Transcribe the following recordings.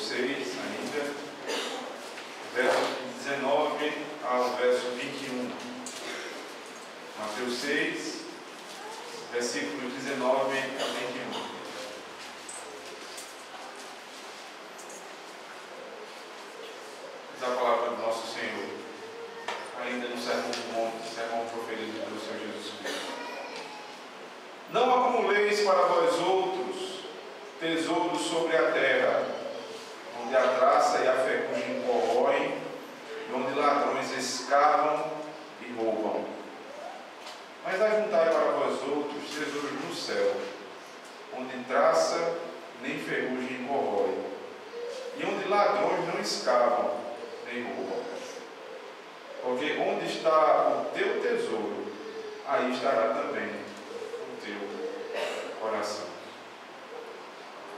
Mateus 6 ainda, verso 19 ao verso 21. Mateus 6, versículos 19 a 21. Diz a palavra do nosso Senhor, ainda no Sermão do Monte, sermão proferido pelo Senhor Jesus Cristo. Não acumuleis para vós outros tesouros sobre a terra, onde a traça e a ferrugem corroem, e onde ladrões escavam e roubam. Mas ajuntai para vós outros tesouros no céu, onde traça nem ferrugem corrói, e onde ladrões não escavam nem roubam. Porque onde está o teu tesouro, aí estará também o teu coração.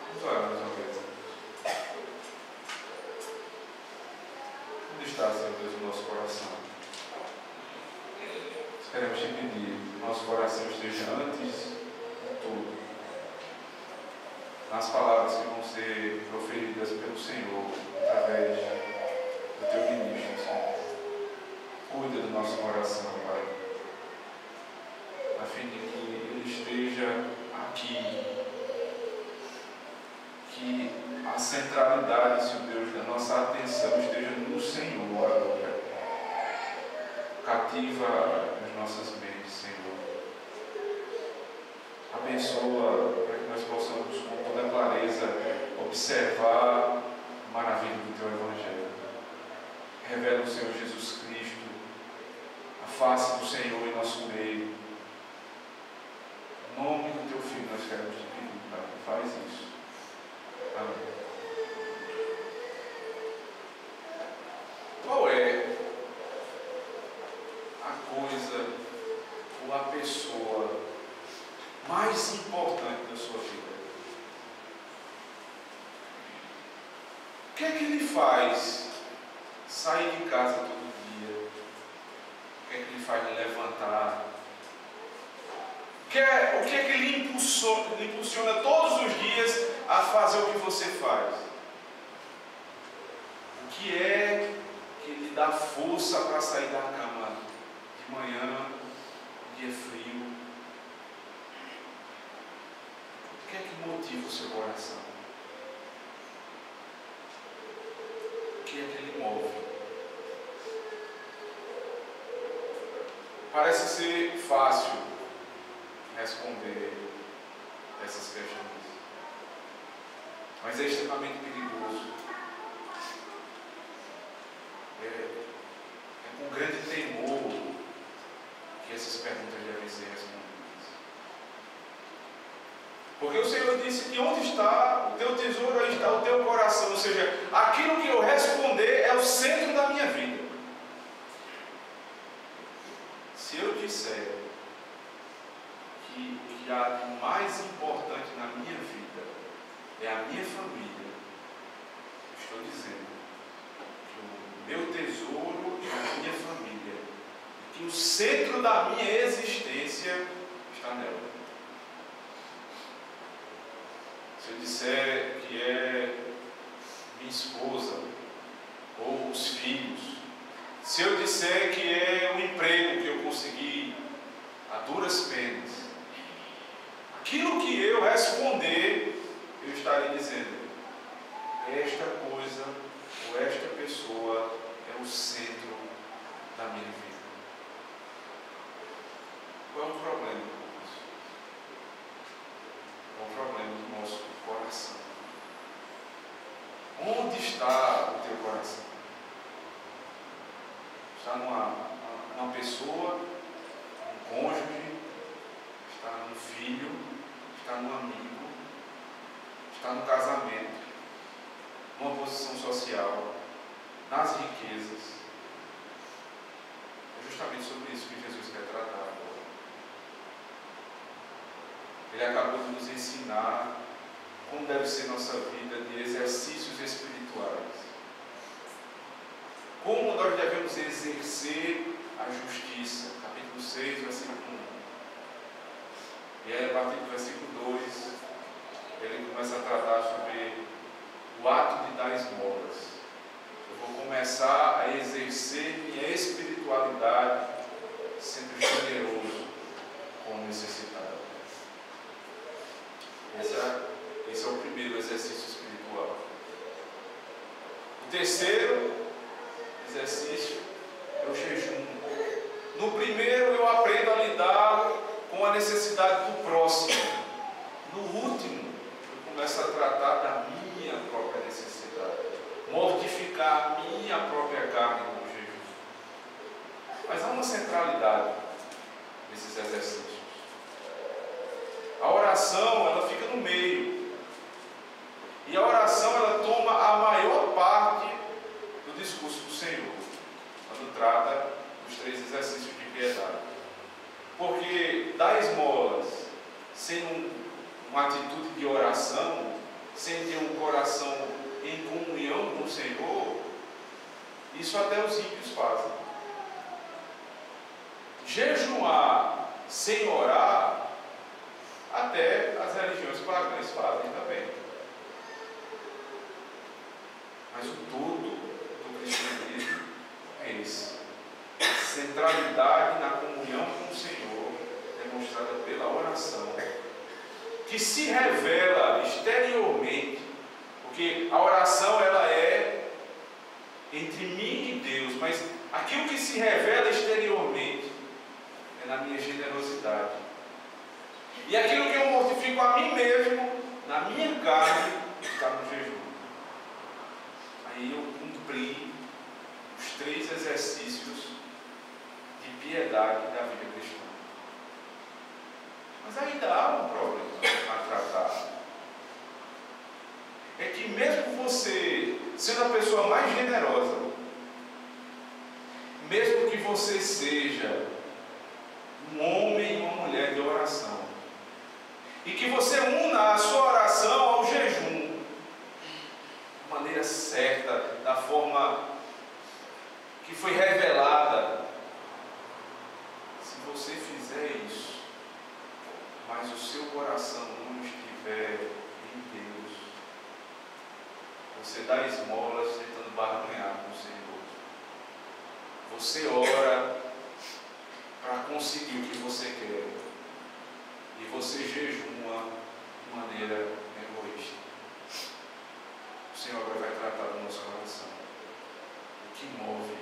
Vamos orar mais uma vez. Onde está, Senhor Deus, o nosso coração? Queremos te pedir que o nosso coração esteja antes de tudo nas palavras que vão ser proferidas pelo Senhor através do teu ministro, Senhor. Cuida do nosso coração, Pai, a fim de que ele esteja aqui, que a centralidade, Senhor Deus, da nossa atenção esteja no Senhor agora. Cativa as nossas mentes, Senhor. Abençoa para que nós possamos, com toda clareza, observar a maravilha do teu Evangelho. Revela o Senhor Jesus Cristo, a face do Senhor em nosso meio. Em nome do teu Filho nós queremos te pedir, Pai, faz isso. Amém. Qual é a coisa ou a pessoa mais importante da sua vida? O que é que lhe faz sair de casa todo dia? O que é que lhe faz levantar? O que é que lhe impulsiona todos os dias a fazer o que você faz? O que é que lhe dá força para sair da cama de manhã, um dia frio? O que é que motiva o seu coração? O que é que lhe move? Parece ser fácil responder essas questões, mas é extremamente perigoso. É com grande temor que essas perguntas devem ser respondidas. Porque o Senhor disse que onde está o teu tesouro, aí está o teu coração. Ou seja, aquilo que eu responder é o centro da minha vida. Se eu disser que o que há de mais importante na minha vida é a minha família, eu estou dizendo que o meu tesouro é a minha família, e que o centro da minha existência está nela. Se eu disser que é minha esposa ou os filhos, se eu disser que é um emprego que eu consegui a duras penas, aquilo que eu responder, eu estarei dizendo: esta coisa ou esta pessoa é o centro da minha vida. Qual é o problema com isso? É o problema do nosso coração. Onde está o teu coração? Está numa pessoa, num cônjuge, está num filho, está num amigo, está no casamento, numa posição social, nas riquezas. É justamente sobre isso que Jesus quer tratar agora. Ele acabou de nos ensinar como deve ser nossa vida de exercícios espirituais. Como nós devemos exercer a justiça. Capítulo 6, versículo 1. E aí, a partir do versículo 2, ele começa a tratar sobre o ato de dar dar esmolas. Eu vou começar a exercer minha espiritualidade sendo generoso com o necessitado. Esse é o primeiro exercício espiritual. O terceiro exercício é o jejum. No primeiro eu aprendo a lidar com a necessidade do próximo. No último eu começo a tratar da minha própria necessidade, mortificar a minha própria carne no jejum. Mas há uma centralidade nesses exercícios. A oração, ela fica no meio. E a oração, ela toma a maior parte do discurso do Senhor, quando trata dos 3 exercícios de piedade. Porque dar esmolas sem uma atitude de oração, sem ter um coração em comunhão com o Senhor, isso até os ímpios fazem. Jejuar sem orar, até as religiões pagãs fazem também. Mas o todo do cristianismo é esse. A centralidade na comunhão com o Senhor, demonstrada pela oração, que se revela exteriormente, porque a oração ela é entre mim e Deus, mas aquilo que se revela exteriormente é na minha generosidade. E aquilo que eu mortifico a mim mesmo, na minha carne, está no jejum. Aí eu cumpri os 3 exercícios de piedade da vida cristã. Mas ainda há um problema a tratar. É que mesmo você sendo a pessoa mais generosa, mesmo que você seja um homem e uma mulher de oração, e que você una a sua oração ao jejum, de maneira certa, da forma que foi revelada, se você fizer isso, mas o seu coração não estiver em Deus, você dá esmolas tentando barganhar com o Senhor. Você ora para conseguir o que você quer, e você jejuma de maneira egoísta. O Senhor vai tratar do nosso coração. O que move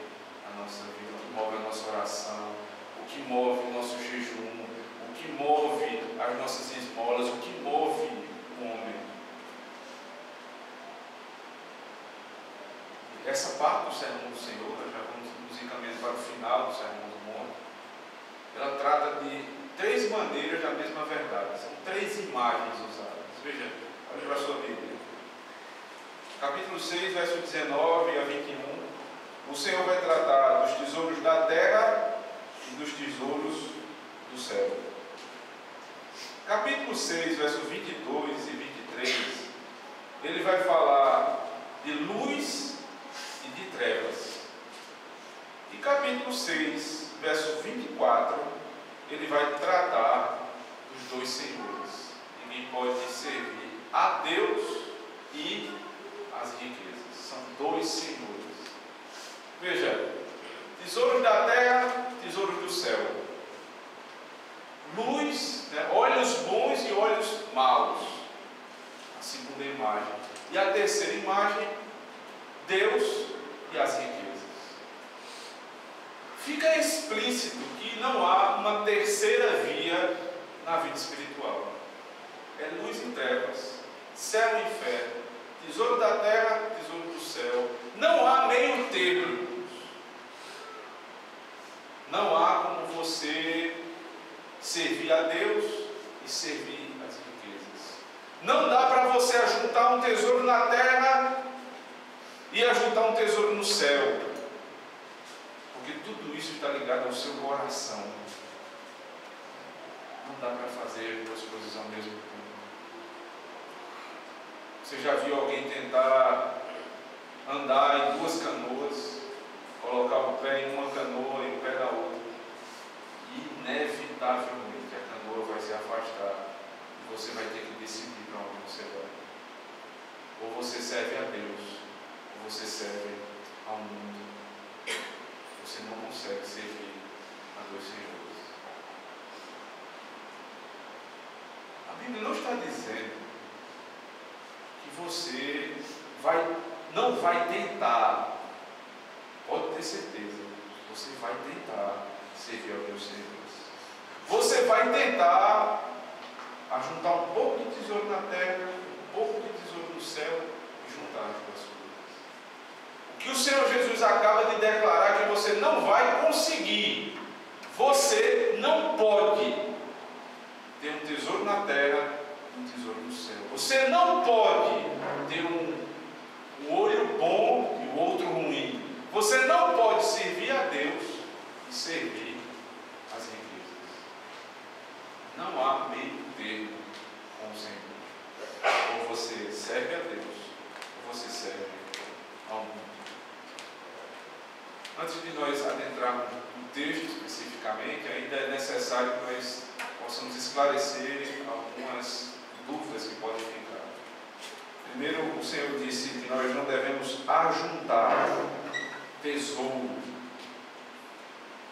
a nossa vida, o que move a nossa oração, o que move o nosso jejum, o que move as nossas esmolas, o que move o homem. Essa parte do Sermão do Senhor, nós já vamos nos encaminhando para o final do Sermão do Monte, ela trata de 3 maneiras da mesma verdade. São 3 imagens usadas. Veja, olha para a sua Bíblia. Capítulo 6, verso 19 a 21. O Senhor vai tratar dos tesouros da terra e dos tesouros do céu. Capítulo 6, verso 22 e 23, ele vai falar de luz e de trevas. E capítulo 6, verso 24, ele vai tratar dos 2 senhores. Ninguém pode servir a Deus e as riquezas. São 2 senhores. Veja, tesouros da terra, tesouros do céu. Luz, né? Olhos bons e olhos maus. A segunda imagem. E a terceira imagem, Deus e as riquezas. Fica explícito que não há uma terceira via na vida espiritual. É luz e trevas, céu e inferno, tesouro da terra, tesouro do céu. Não há meio termo. Não há como você servir a Deus e servir as riquezas. Não dá para você ajuntar um tesouro na terra e ajuntar um tesouro no céu. Porque tudo isso está ligado ao seu coração. Não dá para fazer 2 coisas ao mesmo tempo. Você já viu alguém tentar andar em 2 canoas, colocar o pé em uma canoa e o pé na outra? Inevitavelmente a canoa vai se afastar e você vai ter que decidir para onde você vai. Ou você serve a Deus, você serve ao mundo. Você não consegue servir a dois senhores. A Bíblia não está dizendo que você não vai tentar. Pode ter certeza, você vai tentar servir ao Deus senhores. Você vai tentar ajuntar um pouco de tesouro na terra, um pouco de tesouro no céu e juntar as duas coisas. O que o Senhor Jesus acaba de declarar é que você não vai conseguir. Você não pode ter um tesouro na terra e um tesouro no céu. Você não pode ter um olho bom e o outro ruim. Você não pode servir a Deus e servir as riquezas. Não há meio termo com o Senhor. Ou você serve a Deus, ou você serve ao mundo. Antes de nós adentrarmos no texto especificamente, ainda é necessário que nós possamos esclarecer algumas dúvidas que podem ficar. Primeiro, o Senhor disse que nós não devemos ajuntar tesouro.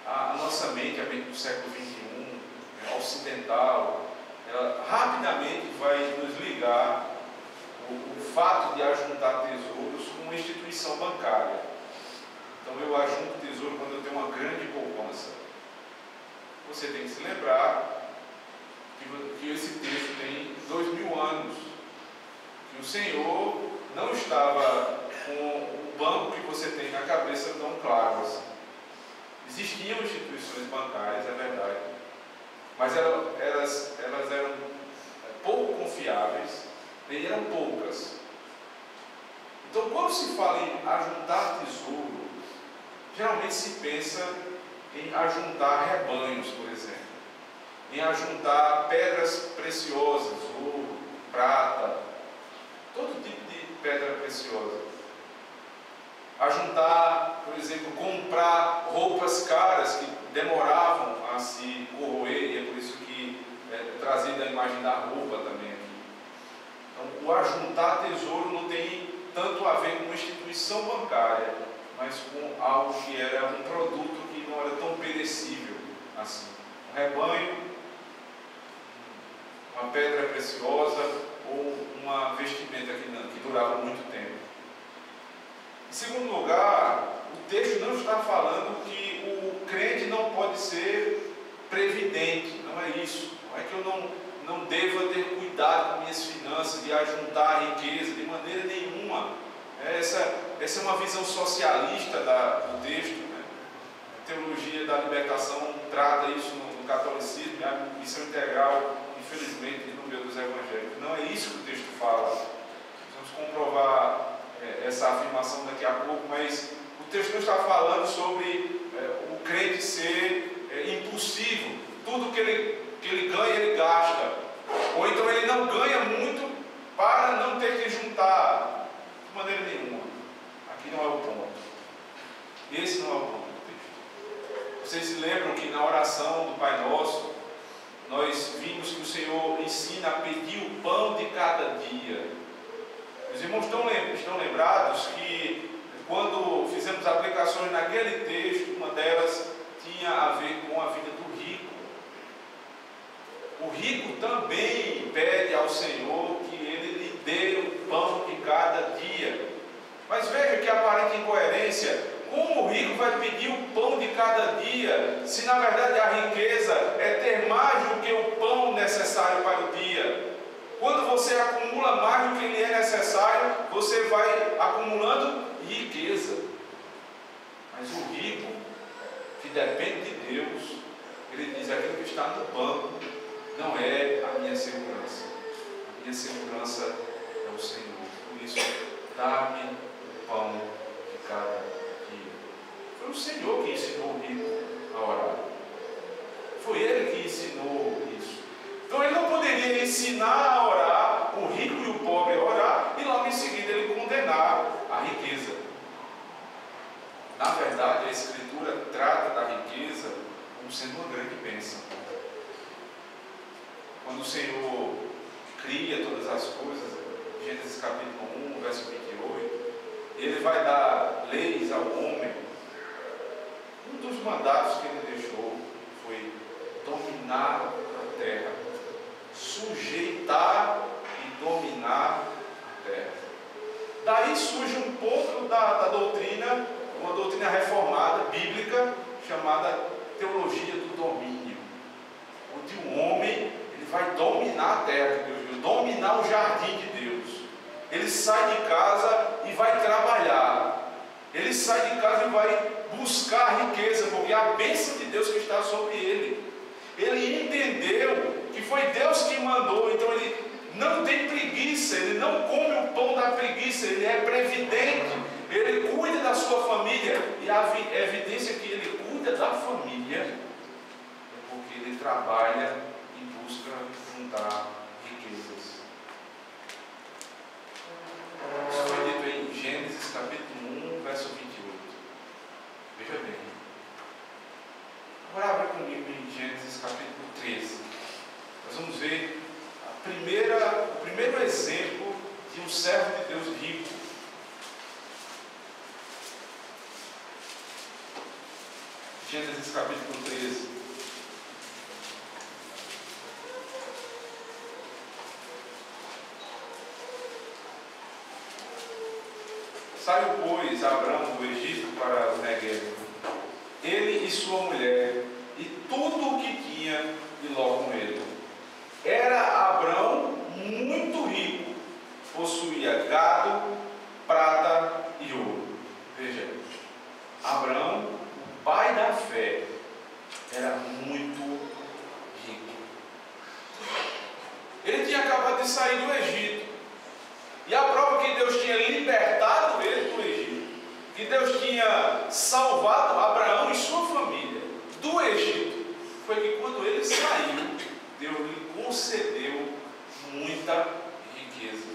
A nossa mente, a mente do século XXI, ocidental, ela rapidamente vai nos ligar o fato de ajuntar tesouros com uma instituição bancária. Então eu ajunto tesouro quando eu tenho uma grande poupança. Você tem que se lembrar que esse texto tem 2000 anos. Que o Senhor não estava com o banco que você tem na cabeça tão claro assim. Existiam instituições bancárias, é verdade, mas elas eram pouco confiáveis e eram poucas. Então, quando se fala em ajuntar tesouro, geralmente se pensa em ajuntar rebanhos, por exemplo, em ajuntar pedras preciosas, ouro, prata, todo tipo de pedra preciosa. Ajuntar, por exemplo, comprar roupas caras que demoravam a se corroer, e é por isso que é trazida a imagem da roupa também aqui. Então, o ajuntar tesouro não tem tanto a ver com uma instituição bancária, mas com algo que era um produto que não era tão perecível assim. Um rebanho, uma pedra preciosa ou uma vestimenta que durava muito tempo. Em segundo lugar, o texto não está falando que o crente não pode ser previdente, não é isso. Não é que eu não deva ter cuidado com minhas finanças, de ajuntar riqueza, de maneira nenhuma. Essa é uma visão socialista do texto. Né? A teologia da libertação trata isso no catolicismo, a missão integral, infelizmente, no meio dos evangélicos. Não é isso que o texto fala. Vamos comprovar essa afirmação daqui a pouco, mas o texto não está falando sobre o crente ser impulsivo. Tudo que ele ganha, ele gasta. Ou então ele não ganha muito para não ter que juntar. De maneira nenhuma. Aqui não é o ponto. Esse não é o ponto do texto. Vocês se lembram que na oração do Pai Nosso, nós vimos que o Senhor ensina a pedir o pão de cada dia. Os irmãos estão lembrados que quando fizemos aplicações naquele texto, uma delas tinha a ver com a vida do rico. O rico também pede ao Senhor que Ele lhe dê o pão de cada dia. Mas veja que aparente incoerência. Como o rico vai pedir o pão de cada dia, se na verdade a riqueza é ter mais do que o pão necessário para o dia? Quando você acumula mais do que lhe é necessário, você vai acumulando riqueza. Mas o rico, que depende de Deus, ele diz: aquilo que está no banco não é a minha segurança. A minha segurança é o Senhor. Por isso, dá-me o pão de cada dia. Foi o Senhor que ensinou o rico a orar. Foi Ele que ensinou isso. Então ele não poderia ensinar a orar, o rico e o pobre a orar, e logo em seguida ele condenar a riqueza. Na verdade, a Escritura trata da riqueza como sendo uma grande bênção. Quando o Senhor cria todas as coisas, Gênesis capítulo 1, verso 28, ele vai dar leis ao homem. Um dos mandatos que ele deixou foi dominar a terra, sujeitar e dominar a terra. Daí surge um pouco da doutrina, uma doutrina reformada, bíblica, chamada teologia do domínio, onde o homem ele vai dominar a terra que Deus deu, dominar o jardim de Deus. Ele sai de casa e vai trabalhar. Ele sai de casa e vai buscar riqueza, porque é a bênção de Deus que está sobre ele. Ele entendeu que foi Deus que mandou, então ele não tem preguiça, ele não come o pão da preguiça, ele é previdente, ele cuida da sua família. E a evidência que ele cuida da família é porque ele trabalha e busca juntar riquezas. Isso foi dito em Gênesis capítulo 1, verso 28. Veja bem. Agora abra comigo em Gênesis capítulo 13. Nós vamos ver o primeiro exemplo de um servo de Deus rico. Gênesis capítulo 13. Saiu, pois, Abrão do Egito para o Negueb, ele e sua mulher, e tudo o que tinha, e Ló com ele. Era Abrão muito rico, possuía gado, prata e ouro. Veja, Abrão, o pai da fé, era muito rico. Ele tinha acabado de sair do Egito. E a prova que Deus tinha libertado ele do Egito, que Deus tinha salvado Abraão e sua família do Egito, foi que quando ele saiu, Deus lhe concedeu muita riqueza.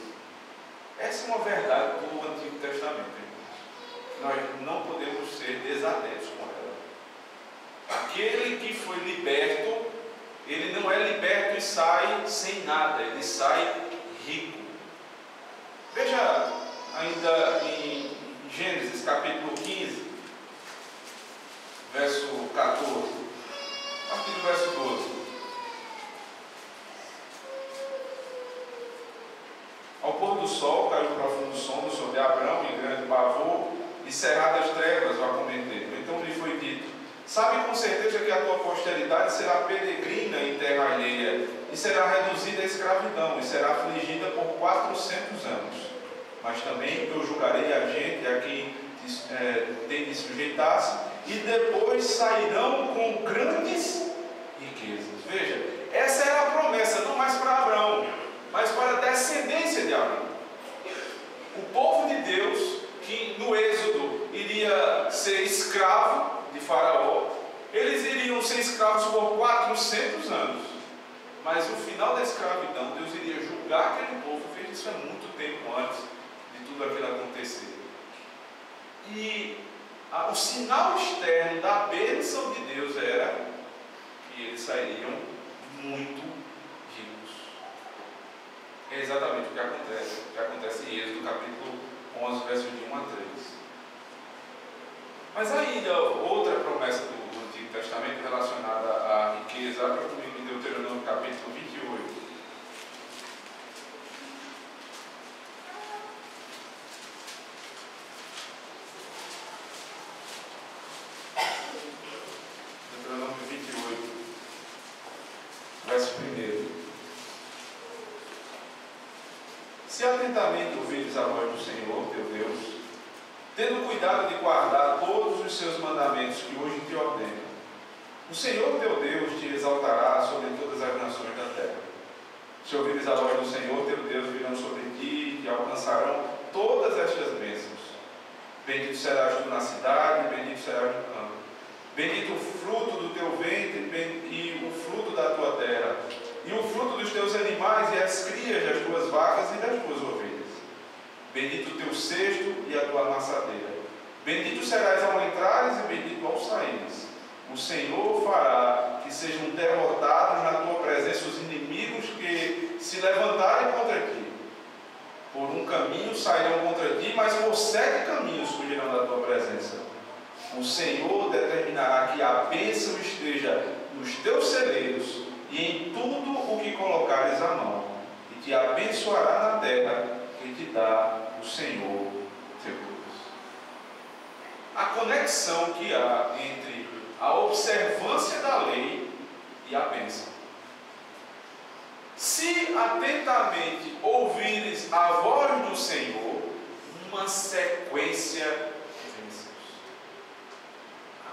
Essa é uma verdade do Antigo Testamento, irmãos. Nós não podemos ser desatentos com ela. Aquele que foi liberto, ele não é liberto e sai sem nada, ele sai rico. Veja ainda em Gênesis capítulo 15, verso 14, a partir do verso 12. Ao pôr do sol caiu um profundo sono sobre Abrão em grande pavor, e cerradas trevas o acometeram. Então lhe foi dito: sabe com certeza que a tua posteridade será peregrina em terra alheia, e será reduzida à escravidão, e será afligida por 400 anos. Mas também eu julgarei a gente a quem tem de sujeitar-se, e depois sairão com grandes riquezas. Veja, essa era a promessa, não mais para Abraão, mas para a descendência de Abraão. O povo de Deus, que no Êxodo iria ser escravo de Faraó, eles iriam ser escravos por 400 anos. Mas no final da escravidão, Deus iria julgar aquele povo. Veja, isso é muito tempo antes de tudo aquilo acontecer. E o sinal externo da bênção de Deus era que eles sairiam muito ricos. É exatamente o que acontece em Êxodo capítulo 11, versos de 1 a 3. Mas ainda outra promessa do Antigo Testamento relacionada à riqueza. Abra comigo em Deuteronômio capítulo 28. Deuteronômio 28, verso 1. Se atentamente ouvires a voz do Senhor, teu Deus, tendo cuidado de guardar todos os seus mandamentos que hoje te ordeno, o Senhor teu Deus te exaltará sobre todas as nações da terra. Se ouvires a voz do Senhor teu Deus, virão sobre ti e te alcançarão todas estas bênçãos. Bendito serás tu na cidade, bendito serás no campo. Bendito o fruto do teu ventre e o fruto da tua terra, e o fruto dos teus animais e as crias das tuas vacas e das tuas ovelhas. Bendito o teu cesto e a tua amassadeira. Bendito serás ao entrares e bendito ao saíres. O Senhor fará que sejam derrotados na tua presença os inimigos que se levantarem contra ti. Por um caminho sairão contra ti, mas por 7 caminhos presença. O Senhor determinará que a bênção esteja nos teus celeiros e em tudo o que colocares a mão, e te abençoará na terra que te dá o Senhor teu Deus. A conexão que há entre a observância da lei e a bênção. Se atentamente ouvires a voz do Senhor, uma sequência de bênçãos.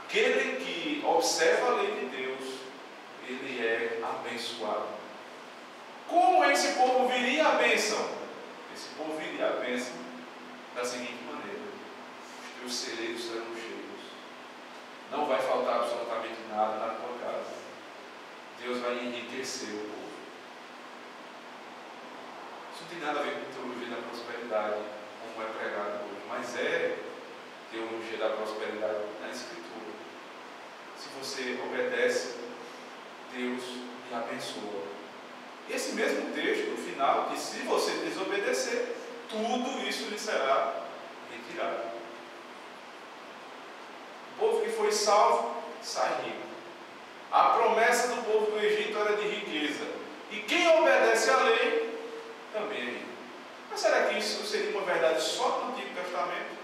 Aquele que observa a lei de Deus, ele é abençoado. Como esse povo viria a bênção? Esse povo viria a bênção da seguinte maneira: os teus celeiros serão cheios, não vai faltar absolutamente nada na tua casa. Deus vai enriquecer o povo. Isso não tem nada a ver com teologia da prosperidade, como é pregado hoje, mas é teologia da prosperidade na Escritura. Se você obedece, Deus lhe abençoa. Esse mesmo texto, no final, diz: se você desobedecer, tudo isso lhe será retirado. O povo que foi salvo, sai rico. A promessa do povo do Egito era de riqueza. E quem obedece à lei, também é rico. Mas será que isso seria uma verdade só no Antigo Testamento?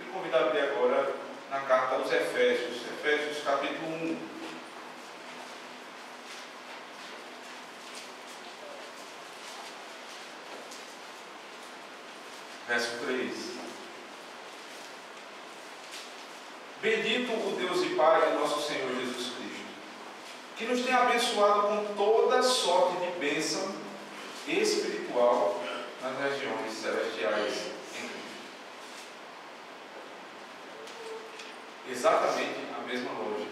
Eu convido a abrir agora na carta aos Efésios, Efésios capítulo 1. Verso 3. Bendito o Deus e Pai de nosso Senhor Jesus Cristo, que nos tem abençoado com toda sorte de bênção espiritual nas regiões celestiais em Cristo. Exatamente a mesma lógica.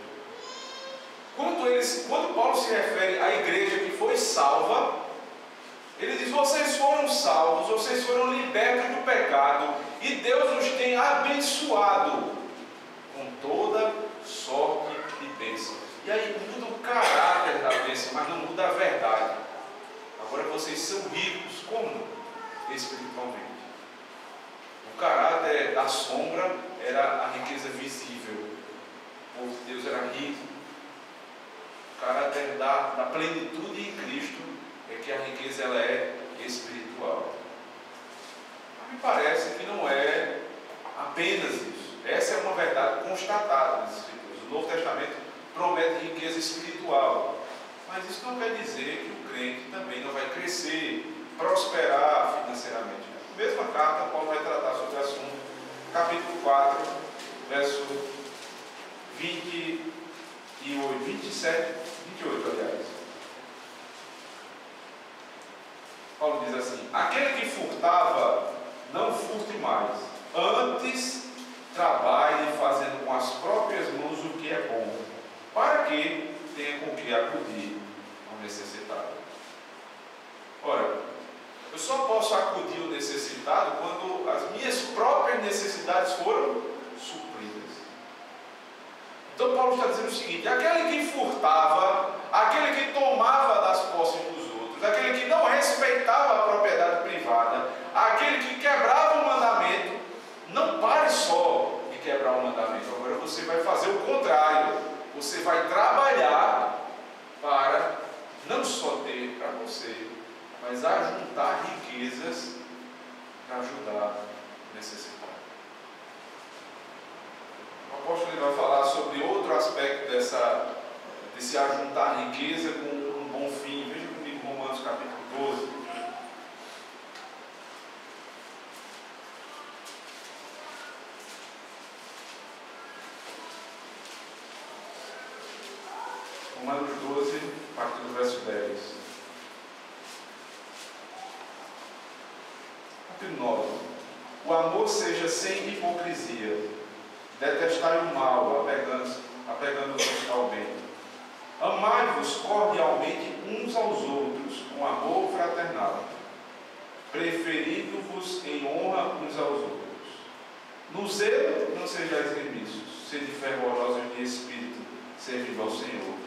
Quando Paulo se refere à igreja que foi salva, ele diz: vocês foram salvos, vocês foram libertos do pecado, e Deus os tem abençoado com toda sorte de bênção. E aí muda o caráter da bênção, mas não muda a verdade. Agora vocês são ricos, como? Espiritualmente. O caráter da sombra era a riqueza visível. O povo de Deus era rico. O caráter da plenitude em Cristo é que a riqueza ela é espiritual. Mas me parece que não é apenas isso. Essa é uma verdade constatada nas Escrituras. O Novo Testamento promete riqueza espiritual. Mas isso não quer dizer que o crente também não vai crescer, prosperar financeiramente. Na mesma carta, Paulo vai tratar sobre o assunto, capítulo 4, verso 28, 27, 28, aliás. Paulo diz assim: aquele que furtava, não furte mais. Antes, trabalhe fazendo com as próprias mãos o que é bom, para que tenha com que acudir ao necessitado. Ora, eu só posso acudir ao necessitado quando as minhas próprias necessidades foram supridas. Então Paulo está dizendo o seguinte: aquele que furtava, aquele que tomava das posses dos outros, aquele que não respeitava a propriedade privada, aquele que quebrava o mandamento, não pare só de quebrar o mandamento. Agora você vai fazer o contrário. Você vai trabalhar para não só ter para você, mas ajuntar riquezas para ajudar o necessitado. O apóstolo vai falar sobre outro aspecto desse ajuntar riqueza com um bom fim. Veja comigo Romanos capítulo 12. Romanos 12, a partir do verso 10. Capítulo 9. O amor seja sem hipocrisia. Detestai o mal, apegando-vos ao bem. Amai-vos cordialmente uns aos outros, com amor fraternal, preferindo-vos em honra uns aos outros. No zelo não sejais remissos, sede fervorosos de espírito, servindo ao Senhor.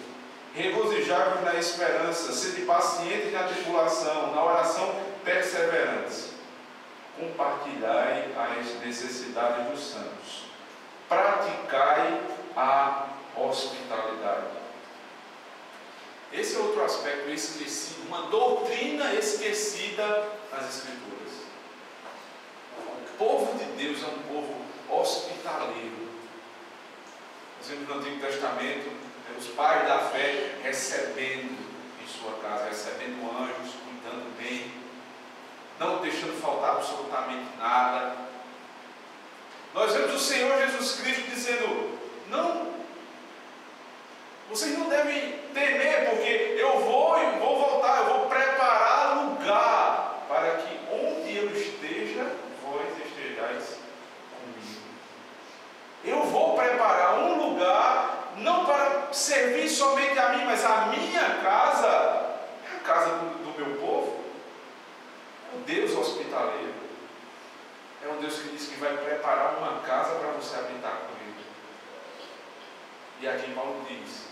Regozijai-vos na esperança, sede pacientes na tribulação, na oração perseverantes. Compartilhai as necessidades dos santos. a hospitalidade. Esse é outro aspecto esquecido, uma doutrina esquecida nas Escrituras. O povo de Deus é um povo hospitaleiro. Por exemplo, no Antigo Testamento, os pais da fé recebendo em sua casa, recebendo anjos, cuidando bem, não deixando faltar absolutamente nada. Nós vemos o Senhor Jesus Cristo dizendo: não, vocês não devem temer, porque eu vou voltar, eu vou preparar lugar para que onde eu esteja, vós estejais comigo. Eu vou preparar um lugar, não para servir somente a mim, mas a minha casa, é a casa do meu povo. É um Deus hospitaleiro. É um Deus que diz que vai preparar uma casa para você habitar com Ele. E aqui Paulo diz: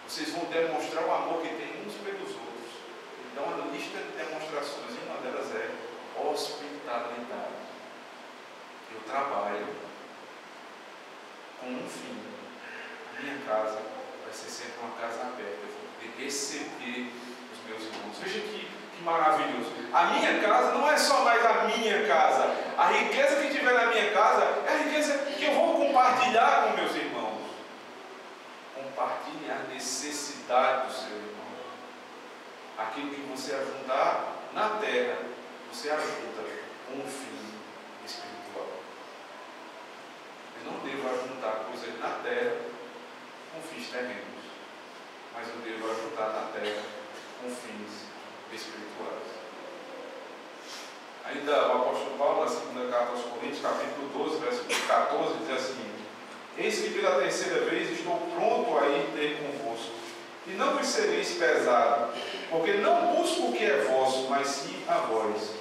vocês vão demonstrar o amor que tem uns pelos outros. Ele dá uma lista de demonstrações, e uma delas é hospitalidade. Eu trabalho com um fim. A minha casa vai ser sempre uma casa aberta. Eu vou poder receber os meus irmãos. Veja que maravilhoso. A minha casa não é só mais a minha casa. A riqueza que tiver na minha casa é a riqueza que eu vou compartilhar com meus irmãos. Compartilhe a necessidade do seu irmão. Aquilo que você ajuntar na terra, você ajuda com um fim espiritual. Eu não devo ajuntar coisas na terra com fins terrenos, mas eu devo ajuntar na terra com fins espirituais. Ainda o apóstolo Paulo, na segunda carta aos Coríntios, capítulo 12, versículo 14, diz assim: eis que pela terceira vez estou pronto a ir ter convosco, e não vos sereis pesado, porque não busco o que é vosso, mas sim a vós.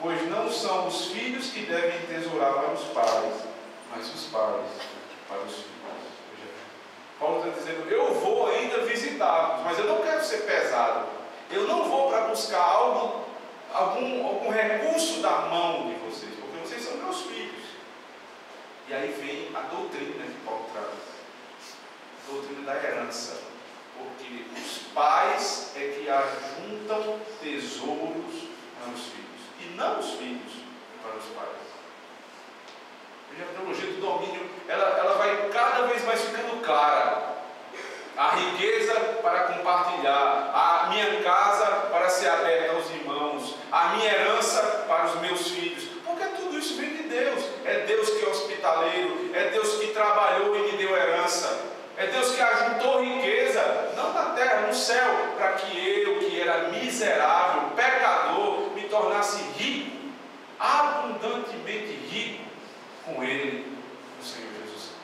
Pois não são os filhos que devem tesourar para os pais, mas os pais para os filhos. Veja, Paulo está dizendo: eu vou ainda visitá-los, mas eu não quero ser pesado. Eu não vou para buscar algum recurso da mão de vocês, porque vocês são meus filhos. E aí vem a doutrina que Paulo traz, a doutrina da herança, porque os pais é que ajuntam tesouros para os filhos, e não os filhos para os pais. Veja, a teologia do domínio, ela vai cada vez mais ficando clara. A riqueza para compartilhar, a minha casa para ser aberta aos irmãos, a minha herança para os meus filhos, porque tudo isso vem de Deus. É Deus que é hospitaleiro, é Deus que trabalhou e me deu herança, é Deus que ajuntou riqueza, não na terra, no céu, para que eu, que era miserável, pecador, me tornasse rico, abundantemente rico, com Ele, o Senhor Jesus Cristo.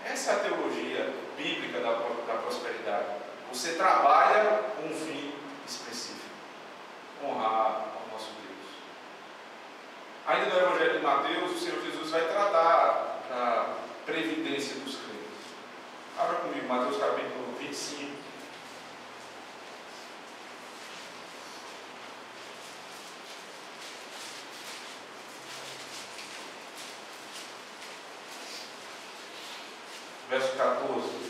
Essa é a teologia bíblica da prosperidade. Você trabalha com um fim específico: honrar ao nosso Deus. Ainda no Evangelho de Mateus, o Senhor Jesus vai tratar da previdência dos crentes. Abra comigo Mateus capítulo 25. Verso 14.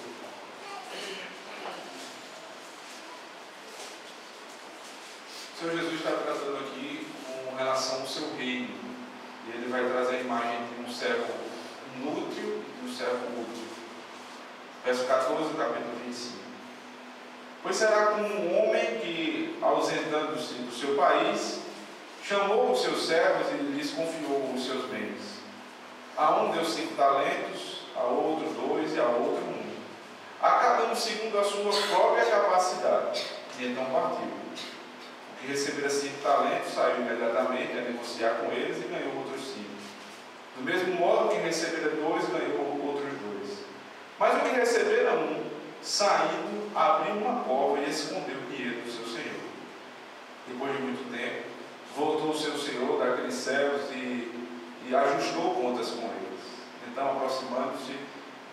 O Senhor Jesus está tratando aqui com relação ao seu reino. E ele vai trazer a imagem de um servo inútil e de um servo útil. Verso 14, capítulo 25. Pois será como um homem que, ausentando-se do seu país, chamou os seus servos e lhes confiou os seus bens. A um deu 5 talentos, a outro 2 e a outro 1. A cada um segundo a sua própria capacidade. E então partiu. O que recebera 5 talentos saiu imediatamente a negociar com eles e ganhou outros 5. Do mesmo modo que recebera 2, ganhou outros 2. Mas o que recebera 1, saindo, abriu uma cova e escondeu o dinheiro do seu senhor. Depois de muito tempo, voltou o seu senhor daqueles servos e ajustou contas com eles. Então, aproximando-se,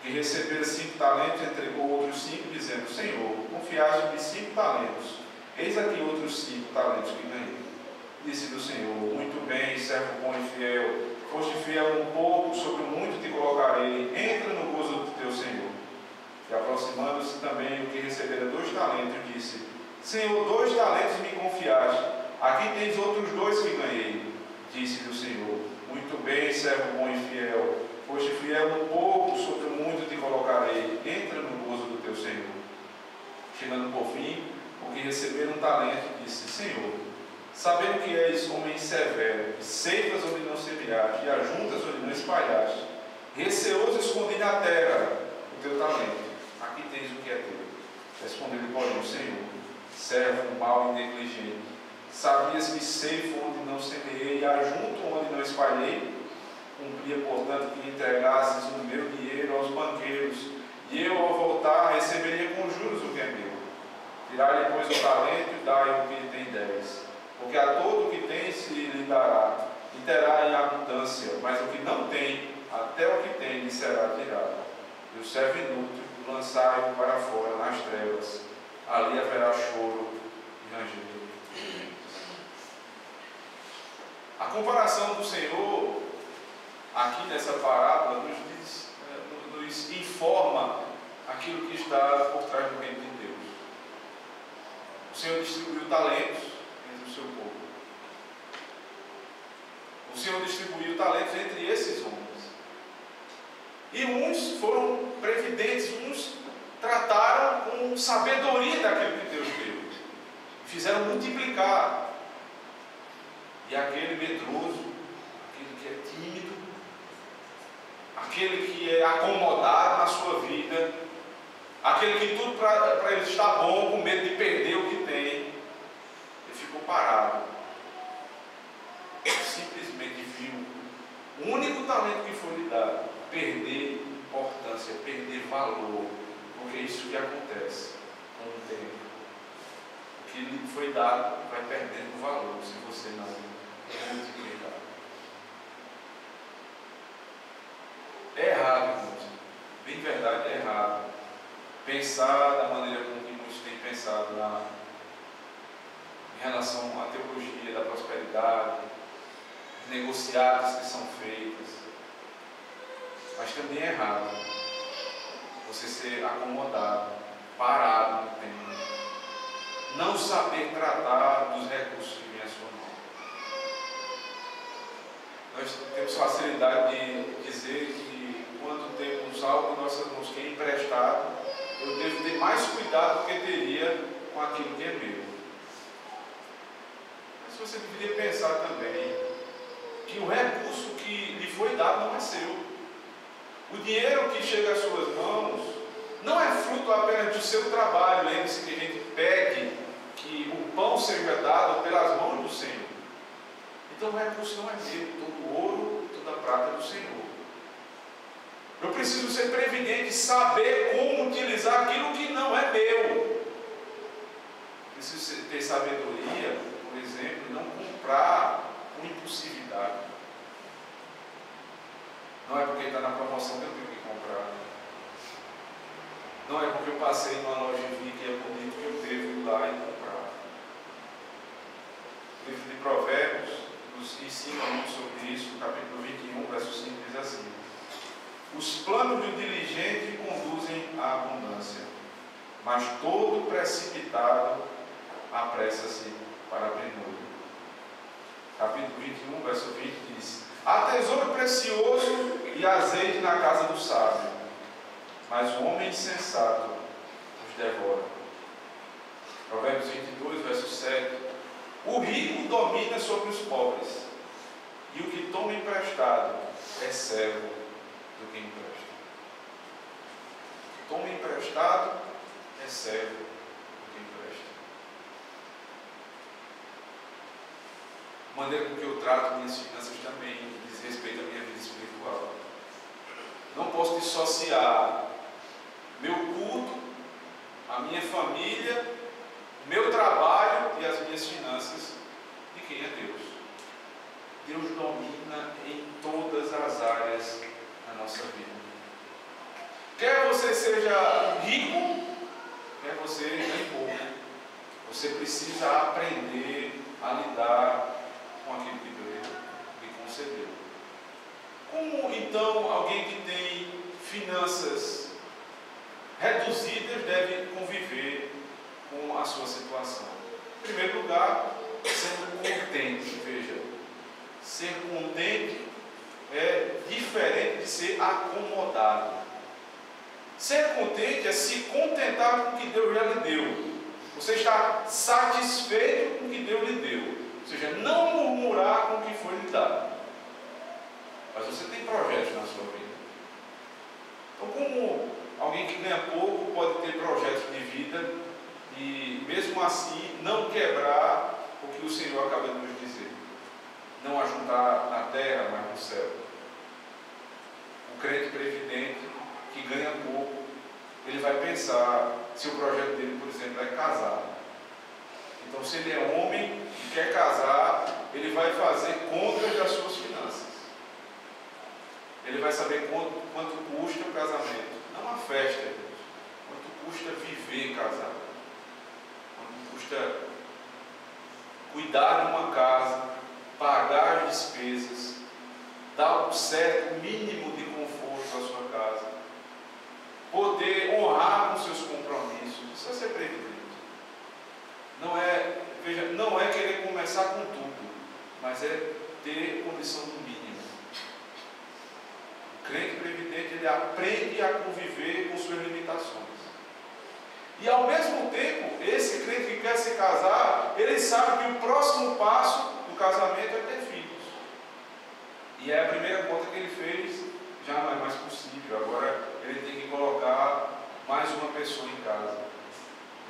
que recebera 5 talentos, entregou outros 5, dizendo: Senhor, confiaste-me 5 talentos, eis aqui outros 5 talentos que ganhei. Disse-lhe o Senhor: muito bem, servo bom e fiel, foste fiel um pouco, sobre muito te colocarei, entra no gozo do teu teu senhor. E aproximando-se também o que recebera 2 talentos, disse: Senhor, 2 talentos me confiaste, aqui tens outros 2 que ganhei. Disse-lhe o Senhor: Muito bem, servo bom e fiel, foste fiel no pouco, sobre o muito te colocarei, entra no gozo do teu Senhor. Chegando por fim, o que recebera 1 talento, disse: Senhor, sabendo que és homem severo, que ceifas onde não semeaste, e ajuntas onde não espalhaste, receoso escondi na terra o teu talento, aqui tens o que é teu. Respondeu-lhe, porém, o Senhor: Servo mau e negligente, sabias que ceifo onde não semeei e ajunto onde não espalhei? Cumpria, portanto, que entregasses o meu dinheiro aos banqueiros, e eu, ao voltar, receberia com juros o que é meu. Tirai-lhe, pois, o talento e dai o que tem 10. Porque a todo o que tem se lhe dará, e terá em abundância, mas o que não tem, até o que tem lhe será tirado. E o servo inútil lançai-o para fora nas trevas, ali haverá choro e ranger. A comparação do Senhor aqui nessa parábola nos informa aquilo que está por trás do reino de Deus. O Senhor distribuiu talentos entre o seu povo. O Senhor distribuiu talentos entre esses homens. E uns foram previdentes, uns trataram com sabedoria daquilo que Deus deu. Fizeram multiplicar. E aquele medroso, aquele que é tímido, aquele que é acomodado na sua vida, aquele que tudo para ele está bom, com medo de perder o que tem, ele ficou parado. Ele simplesmente viu o único talento que foi lhe dado, perder importância, perder valor, porque é isso que acontece com o tempo. O que lhe foi dado vai perdendo valor se você não multiplicar. É errado, irmãos. Bem verdade, é errado pensar da maneira como que muitos têm pensado em relação à teologia da prosperidade, negociados que são feitos. Mas também é errado você ser acomodado, parado no tempo, não saber tratar dos recursos que vêm à sua mão. Nós temos facilidade de dizer que quando temos algo em nossas mãos que é emprestado, eu devo ter mais cuidado do que teria com aquilo que é meu. Mas você deveria pensar também que o recurso que lhe foi dado não é seu. O dinheiro que chega às suas mãos não é fruto apenas do seu trabalho. Lembre-se que a gente pede que o pão seja dado pelas mãos do Senhor. Então o recurso não é meu, todo o ouro, toda a prata é do Senhor. Eu preciso ser previdente e saber como utilizar aquilo que não é meu. Preciso ter sabedoria, por exemplo, não comprar com impulsividade. Não é porque está na promoção que eu tenho que comprar. Não é porque eu passei numa loja e vi que é bonito que eu devo ir lá e comprar. O livro de Provérbios nos ensina muito sobre isso. No capítulo 21, verso 5 diz assim: Os planos do diligente conduzem à abundância, mas todo precipitado apressa-se para a penúria. Capítulo 21, verso 20 diz: Há tesouro precioso e azeite na casa do sábio, mas o homem insensato os devora. Provérbios 22, verso 7: O rico domina sobre os pobres, e o que toma emprestado é servo do que empresta. Toma emprestado é servo do que empresta. A maneira com que eu trato minhas finanças também diz respeito à minha vida espiritual. Não posso dissociar meu culto, a minha família, meu trabalho e as minhas finanças de quem é Deus. Deus domina em todas as áreas da nossa vida. Quer você seja rico, quer você ganhe pouco, você precisa aprender a lidar com aquilo que Deus lhe concedeu. Como então alguém que tem finanças reduzidas devem conviver com a sua situação. Em primeiro lugar, sendo contente. Veja, ser contente é diferente de ser acomodado. Ser contente é se contentar com o que Deus já lhe deu. Você está satisfeito com o que Deus lhe deu. Ou seja, não murmurar com o que foi lhe dado. Mas você tem projetos na sua vida. Então, como alguém que ganha pouco pode ter projetos de vida e, mesmo assim, não quebrar o que o Senhor acaba de nos dizer? Não ajuntar na terra, mas no céu. O crente previdente que ganha pouco, ele vai pensar se o projeto dele, por exemplo, é casar. Então, se ele é homem e quer casar, ele vai fazer contas das suas finanças. Ele vai saber quanto custa o casamento. Não a festa, Deus. Quanto custa viver casado. Quanto custa cuidar de uma casa, pagar as despesas, dar um certo mínimo de conforto à sua casa, poder honrar com seus compromissos. Isso é ser previdente. Não é querer começar com tudo, mas é ter condição do mínimo. O crente previdente, ele aprende a conviver com suas limitações. E ao mesmo tempo, esse crente que quer se casar, ele sabe que o próximo passo do casamento é ter filhos. E é a primeira conta que ele fez, já não é mais possível. Agora ele tem que colocar mais uma pessoa em casa.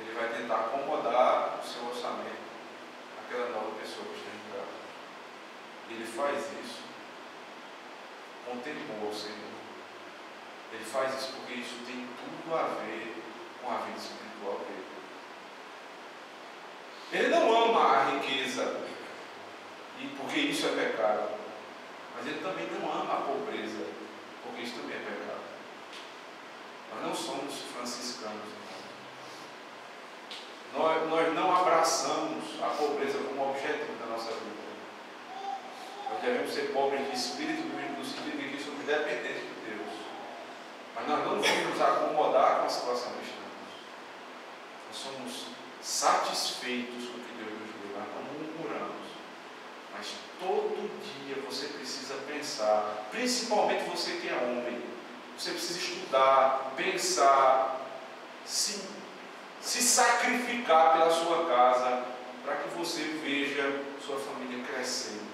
Ele vai tentar acomodar o seu orçamento àquela nova pessoa que está em casa. Ele faz isso com temor ao Senhor. Ele faz isso porque isso tem tudo a ver com a vida espiritual dele. Ele não ama a riqueza, e porque isso é pecado. Mas ele também não ama a pobreza, porque isso também é pecado. Nós não somos franciscanos. Nós não abraçamos a pobreza como objetivo da nossa vida. Nós devemos ser pobres de espírito, no sentido de que somos dependentes de Deus. Mas nós não vamos nos acomodar com a situação que estamos. Nós somos satisfeitos com o que Deus nos deu, nós não murmuramos. Mas todo dia você precisa pensar, principalmente você que é homem, você precisa estudar, pensar, se sacrificar pela sua casa, para que você veja sua família crescendo,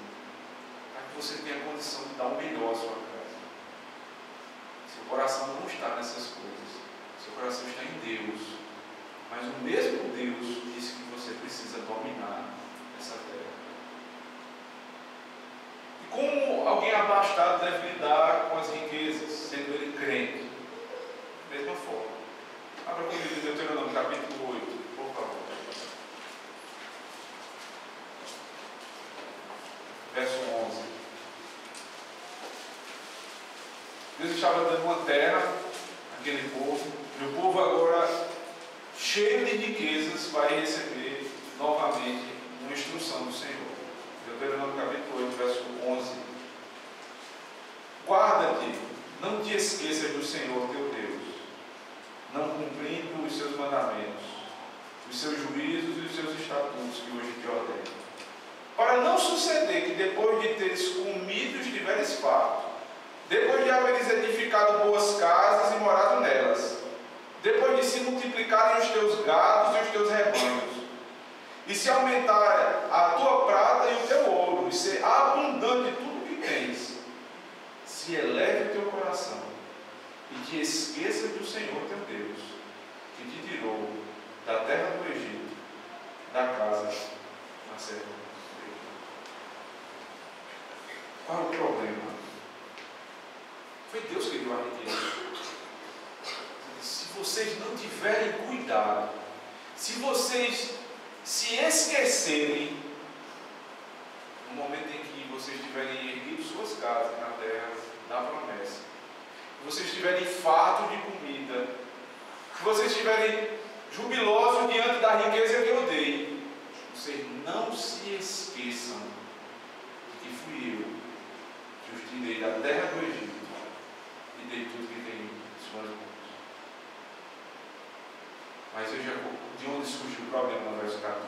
para que você tenha condição de dar o melhor à sua casa. Seu coração não está nessas coisas, seu coração está em Deus, mas o mesmo Deus disse que você precisa dominar essa terra. E como alguém abastado deve lidar com as riquezas, sendo ele crente? Da mesma forma. Abra comigo em Deuteronômio, capítulo 8, por favor. Verso 11. Deus estava dando uma terra àquele povo, e o povo agora, cheio de riquezas, vai receber novamente uma instrução do Senhor. Deuteronômio capítulo 8, verso 11. Guarda-te, não te esqueças do Senhor teu Deus, não cumprindo os seus mandamentos, os seus juízos e os seus estatutos que hoje te ordeno. Para não suceder que depois de teres comido estiveres farto, depois de haveres edificado boas casas e morado nelas, depois de se multiplicarem os teus gados e os teus rebanhos, e se aumentar a tua prata e o teu ouro, e ser abundante tudo o que tens, se eleve o teu coração, e te esqueças do Senhor teu Deus, que te tirou da terra do Egito, da casa da servidão. Qual é o problema? Foi Deus que deu a riqueza. Se vocês não tiverem cuidado, se vocês se esquecerem, no momento em que vocês tiverem erguido suas casas na terra da promessa, que vocês estiverem fartos de comida, que vocês estiverem jubilosos diante da riqueza que eu dei, vocês não se esqueçam de que fui eu que os tirei da terra do Egito e dei tudo que tem em suas mãos. de onde surgiu o problema no verso 14.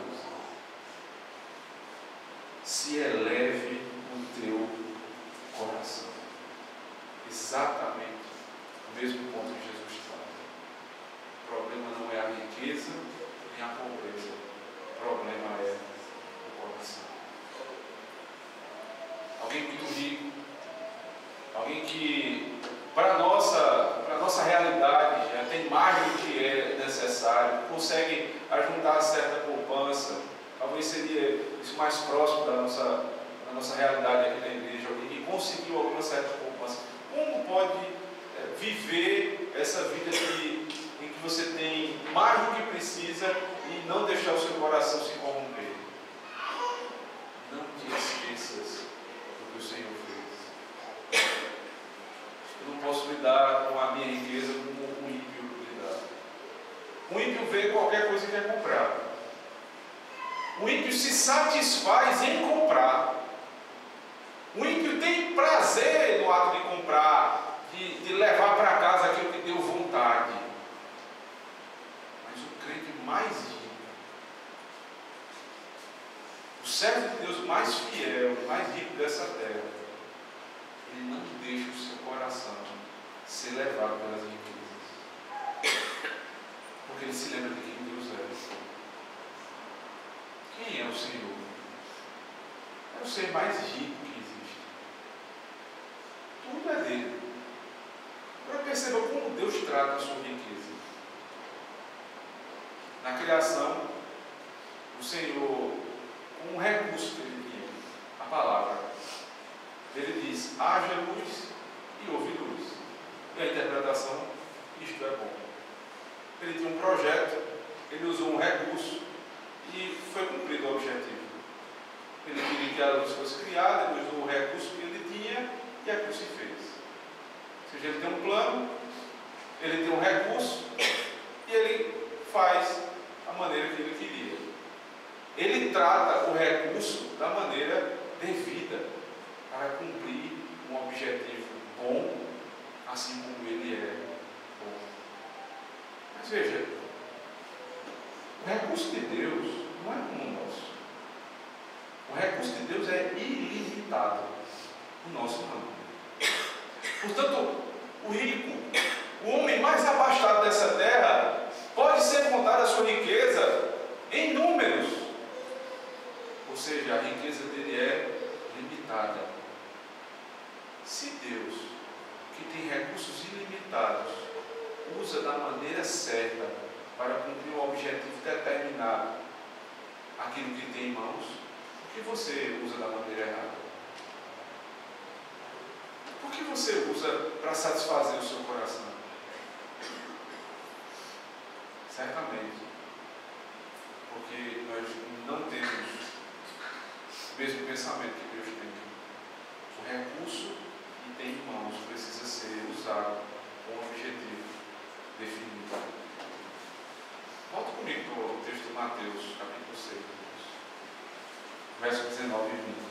Se eleve o teu coração. Exatamente o mesmo ponto que Jesus fala. O problema não é a riqueza nem a pobreza. O problema é o coração. Alguém muito rico, alguém que, para a nossa realidade, já tem mais do que é necessário, consegue ajuntar certa poupança. Talvez seria isso mais próximo da nossa realidade aqui na igreja, alguém que conseguiu alguma certa poupança. Como pode viver essa vida em que você tem mais do que precisa e não deixar o seu coração se corromper? Não te esqueças do que o Senhor fez. Eu não posso lidar com a minha riqueza como um ímpio lidar. O ímpio vê qualquer coisa que quer comprar. O ímpio se satisfaz em comprar. O ímpio tem prazer no ato de comprar, de levar para casa aquilo que deu vontade. Mas o crente mais rico, o servo de Deus mais fiel, mais rico dessa terra, ele não deixa o seu coração ser levado pelas riquezas. Porque ele se lembra de quem Deus é. Quem é o Senhor? É o ser mais rico que existe. Tudo é dele. Agora perceba como Deus trata a sua riqueza. Na criação, o Senhor, com um recurso que ele tinha, a palavra, ele diz: haja luz e houve luz. E a interpretação: isto é bom. Ele tinha um projeto, ele usou um recurso e foi cumprido o objetivo. Ele queria que a luz fosse criada, ele usou o recurso que ele tinha e aquilo se fez. Ou seja, ele tem um plano, ele tem um recurso e ele faz a maneira que ele queria. Ele trata o recurso da maneira devida para cumprir um objetivo bom, assim como ele é bom. Mas veja, o recurso de Deus não é como o nosso. O recurso de Deus é ilimitado. O nosso não. Portanto, o rico, o homem mais abastado dessa terra, pode ser contar a sua riqueza em números. Ou seja, a riqueza dele é limitada. Se Deus, que tem recursos ilimitados, usa da maneira certa para cumprir um objetivo determinado, aquilo que tem em mãos, por que você usa da maneira errada? Por que você usa para satisfazer o seu coração? Certamente, porque nós não temos o mesmo pensamento que Deus tem. O recurso que tem em mãos precisa ser usado com um objetivo definido. Volta comigo para o texto de Mateus, capítulo 6, verso 19 e 20.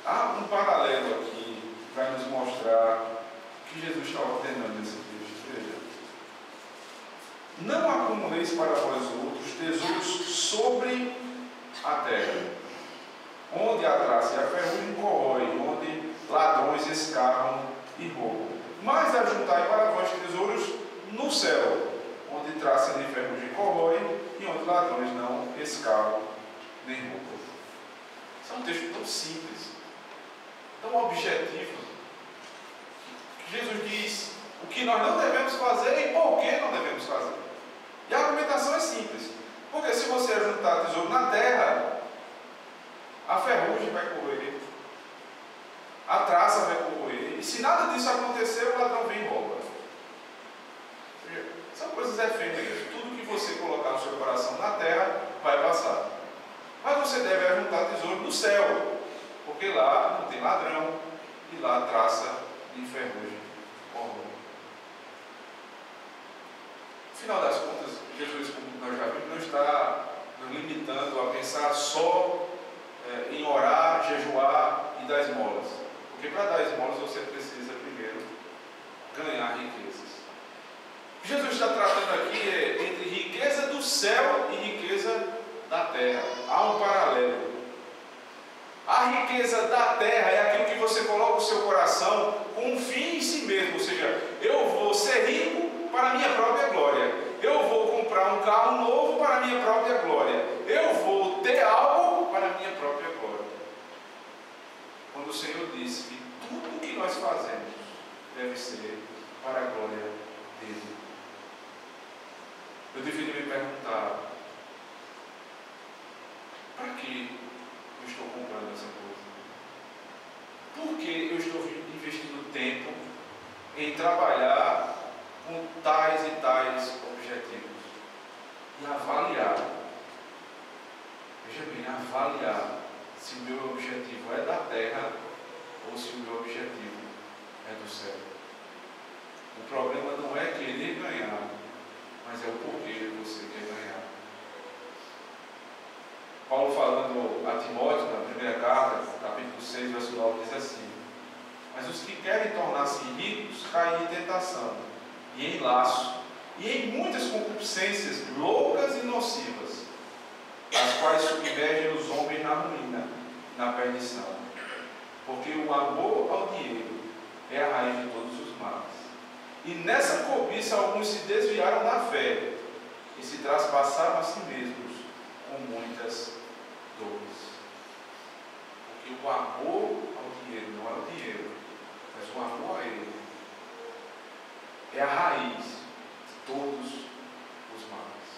Há um paralelo aqui que vai nos mostrar o que Jesus está ordenando nesse texto. Veja. Não acumuleis para vós outros tesouros sobre a terra, onde a traça e a ferrugem corrói, onde ladrões escavam e roubam. Mas ajuntai para vós tesouros no céu, onde traça nem ferrugem corrói e onde ladrões não escavam nem roubam. Isso é um texto tão simples, tão objetivo, que Jesus diz o que nós não devemos fazer e por que não devemos fazer. E a argumentação é simples, porque se você ajuntar tesouro na terra, a ferrugem vai corroer, a traça vai corroer, e se nada disso acontecer, o ladrão vem e rouba. São coisas efêmeras. Tudo que você colocar no seu coração na terra vai passar. Mas você deve ajuntar tesouro no céu, porque lá não tem ladrão e lá a traça de ferrugem corrói. No final das contas, Jesus, como nós já vimos, não está nos limitando a pensar só em orar, jejuar e dar esmolas. Porque para dar esmolas você precisa primeiro ganhar riquezas. que Jesus está tratando aqui é entre riqueza do céu e riqueza da terra. Há um paralelo. A riqueza da terra é aquilo que você coloca o seu coração com um fim em si mesmo, ou seja, eu vou ser rico para a minha própria glória, eu vou comprar um carro novo para a minha própria glória, eu vou ter algo para a minha própria glória. Quando o Senhor disse que tudo o que nós fazemos deve ser para a glória dele, eu deveria me perguntar: para que eu estou comprando essa coisa? Por que eu estou investindo tempo em trabalhar com tais e tais objetivos? E avaliar, veja bem, avaliar se o meu objetivo é da terra ou se o meu objetivo é do céu. O problema não é querer ganhar, mas é o porquê você quer ganhar. Paulo, falando a Timóteo, na primeira carta, capítulo 6, verso 9, diz assim: mas os que querem tornar-se ricos caem em tentação, e em laço, e em muitas concupiscências loucas e nocivas, as quais submergem os homens na ruína, na perdição. Porque o amor ao dinheiro é a raiz de todos os males. E nessa cobiça alguns se desviaram da fé, e se traspassaram a si mesmos com muitas dores. Porque o amor ao dinheiro não é o dinheiro, mas o amor a ele é a raiz de todos os males.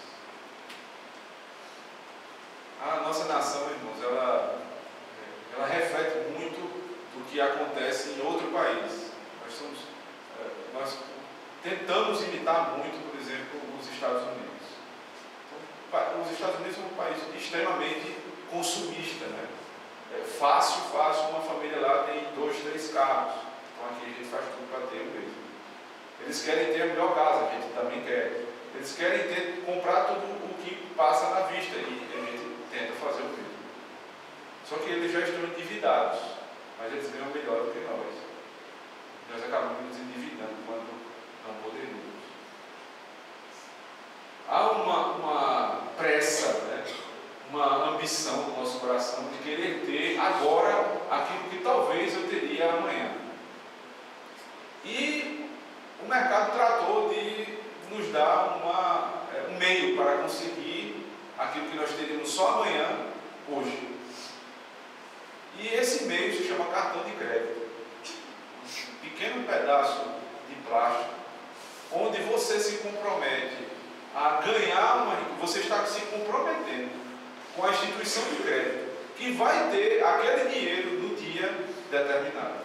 A nossa nação, irmãos, ela reflete muito do que acontece em outro país. Nós tentamos imitar muito, por exemplo, os Estados Unidos. Então, os Estados Unidos são um país extremamente consumista, né? É fácil, uma família lá tem 2, 3 carros. Então aqui a gente faz tudo para ter o mesmo. Eles querem ter a melhor casa, a gente também quer. Eles querem comprar tudo o que passa na vista e a gente tenta fazer o mesmo. Só que eles já estão endividados, mas eles ganham melhor do que nós. Nós acabamos nos endividando quando não poderíamos. Há uma pressa, né? Uma ambição no nosso coração de querer ter agora aquilo que talvez eu teria amanhã. E o mercado tratou de nos dar um meio para conseguir aquilo que nós teríamos só amanhã, hoje. E esse meio se chama cartão de crédito. Um pequeno pedaço de plástico, onde você se compromete a ganhar você está se comprometendo com a instituição de crédito, que vai ter aquele dinheiro no dia determinado.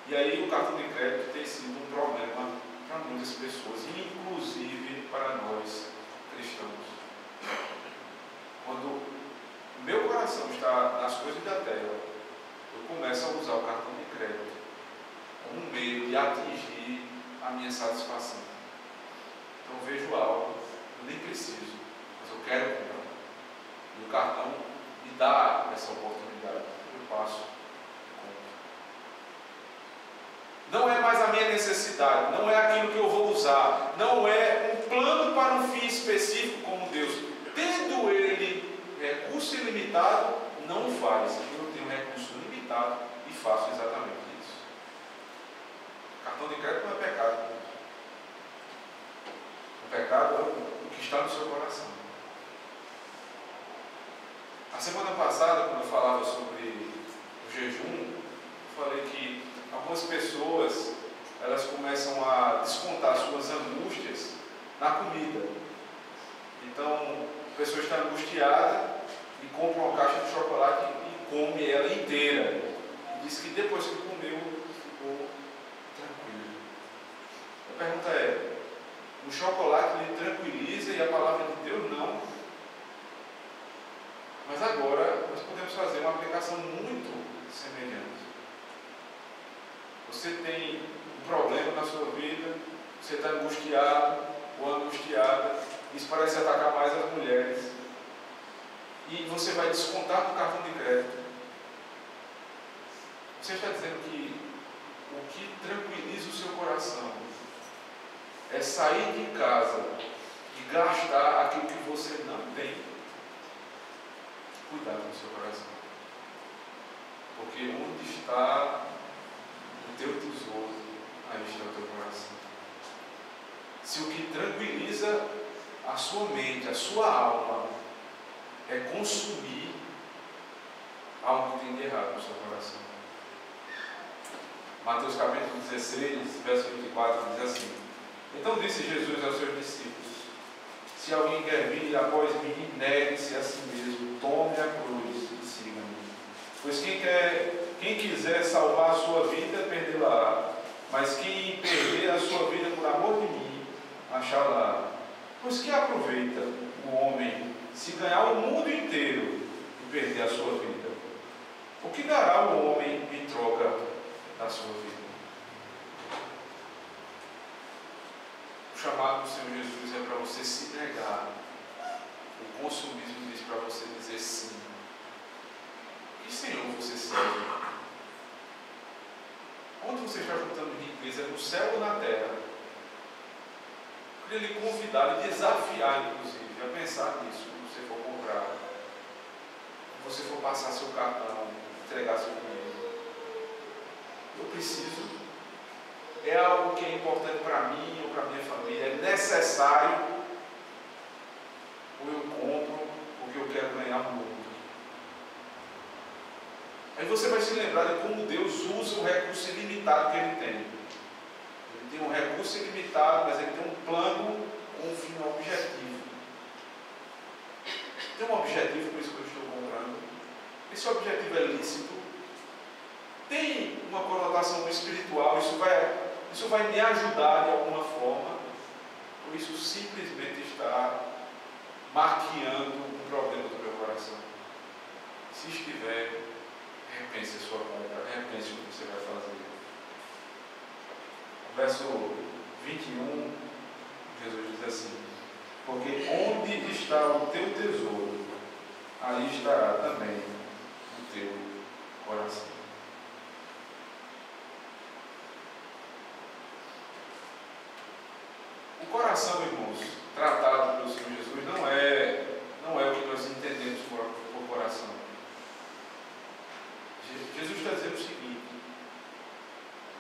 E aí o cartão de crédito tem sido um problema para muitas pessoas, inclusive para nós cristãos. Quando o meu coração está nas coisas da terra, eu começo a usar o cartão de crédito como um meio de atingir a minha satisfação. Então eu vejo algo, eu nem preciso, mas eu quero comprar. E o cartão me dá essa oportunidade. Eu passo e compro. Não é mais a minha necessidade, não é aquilo que eu vou usar, não é um plano para um fim específico como Deus. Tendo ele recurso ilimitado, não o faz. Eu tenho recurso limitado e faço exatamente isso. Cartão de crédito não é pecado. O pecado é o que está no seu coração. A semana passada, quando eu falava sobre o jejum, eu falei que algumas pessoas, elas começam a descontar suas angústias na comida. Então, a pessoa está angustiada e compra uma caixa de chocolate e come ela inteira. E diz que depois que comeu, ficou tranquilo. A pergunta é: o chocolate lhe tranquiliza e a palavra de Deus não? Mas agora nós podemos fazer uma aplicação muito semelhante. Você tem um problema na sua vida, você está angustiado ou angustiada, isso parece atacar mais as mulheres, e você vai descontar no cartão de crédito. Você está dizendo que o que tranquiliza o seu coração é sair de casa e gastar aquilo que você não tem. Cuidado com o seu coração. Porque onde está o teu tesouro, aí está o teu coração. Se o que tranquiliza a sua mente, a sua alma, é consumir algo que tem de errado no seu coração. Mateus capítulo 16, verso 24, diz assim: Então disse Jesus aos seus discípulos: Se alguém quer vir após mim, negue-se a si mesmo, tome a cruz e siga-me. Pois quem quiser salvar a sua vida, perdê-la. Mas quem perder a sua vida por amor de mim, achá-la. Pois que aproveita o homem se ganhar o mundo inteiro e perder a sua vida? O que dará o homem em troca da sua vida? O chamado do Senhor Jesus é para você se negar. O consumismo diz para você dizer sim. Que Senhor você serve? Onde você está juntando riqueza? É no céu ou na terra? Eu queria lhe convidar e desafiar, inclusive, a pensar nisso quando você for comprar, quando você for passar seu cartão, entregar seu dinheiro. Eu preciso. É algo que é importante para mim ou para minha família. É necessário. Ou eu compro porque eu quero ganhar o mundo. Aí você vai se lembrar de como Deus usa o recurso ilimitado que Ele tem. Ele tem um recurso ilimitado, mas Ele tem um plano com um fim objetivo. Tem um objetivo com isso que eu estou comprando. Esse objetivo é lícito. Tem uma conotação espiritual. Isso vai me ajudar de alguma forma. Ou isso simplesmente está maquiando um problema do meu coração. Se estiver, repense a sua compra, repense o que você vai fazer. Verso 21, Jesus diz assim: Porque onde está o teu tesouro, aí estará também o teu coração. O coração, irmãos, tratado pelo Senhor Jesus, não é o que nós entendemos por coração. Jesus está dizendo o seguinte: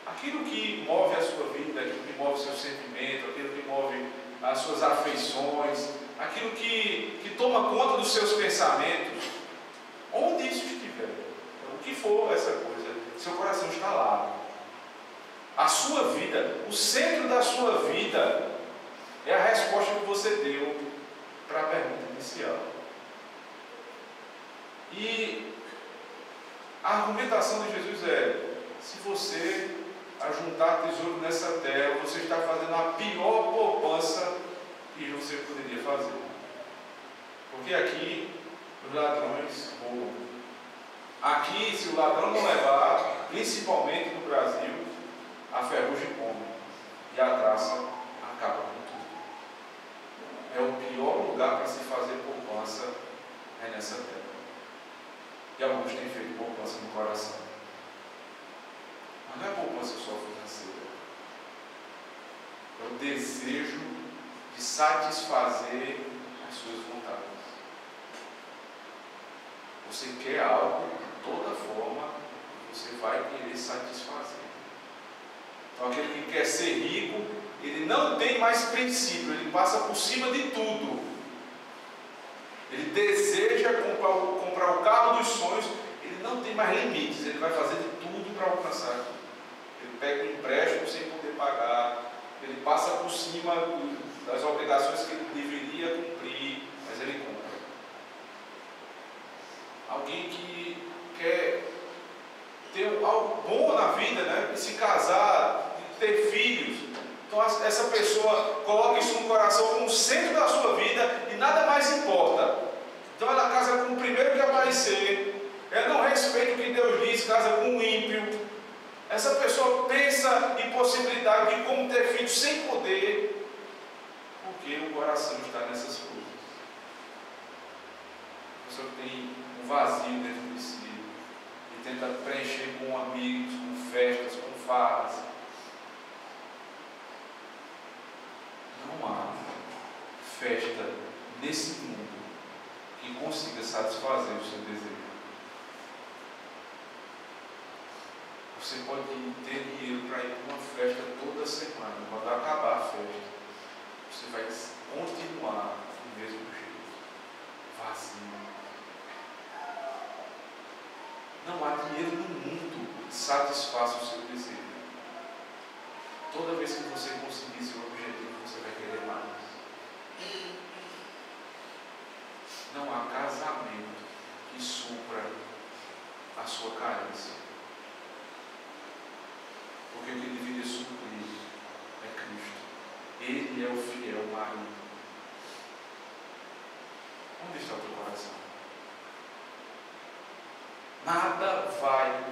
aquilo que move a sua vida, aquilo que move o seu sentimento, aquilo que move as suas afeições, aquilo que toma conta dos seus pensamentos, onde isso estiver, o que for essa coisa, seu coração está lá. A sua vida, o centro da sua vida, é a resposta que você deu para a pergunta inicial. E a argumentação de Jesus é: se você ajuntar tesouro nessa terra, você está fazendo a pior poupança que você poderia fazer. Porque aqui os ladrões roubam. Aqui, se o ladrão não levar, principalmente no Brasil, a ferrugem come e a traça acaba com tudo. É o pior lugar para se fazer poupança, é nessa terra. E alguns têm feito poupança no coração. Mas não é poupança só financeira. É o desejo de satisfazer as suas vontades. Você quer algo de toda forma, você vai querer satisfazer. Então aquele que quer ser rico, ele não tem mais princípio, ele passa por cima de tudo. Ele deseja comprar o carro dos sonhos, ele não tem mais limites, ele vai fazer de tudo para alcançar aquilo. Ele pega um empréstimo sem poder pagar, ele passa por cima das obrigações que ele deveria cumprir, mas ele cumpre. Alguém que quer ter algo bom na vida, né? Se casar, ter filhos. Então essa pessoa coloca isso no coração como o centro da sua vida e nada mais importa. Então ela casa com o primeiro que aparecer. Ela não respeita o que Deus diz, casa com um ímpio. Essa pessoa pensa em possibilidade de como ter filhos sem poder, porque o coração está nessas coisas. A pessoa tem um vazio dentro de si e tenta preencher com amigos, com festas, com farras. Não há festa nesse mundo que consiga satisfazer o seu desejo. Você pode ter dinheiro para ir para uma festa toda semana. Quando acabar a festa, você vai continuar do mesmo jeito, vazio. Não há dinheiro no mundo que satisfaça o seu desejo. Toda vez que você conseguir seu objetivo, você vai querer mais. Não há casamento que supra a sua carência. Porque o que deveria suprir é Cristo. Ele é o fiel marido. Onde está o teu coração? Nada vai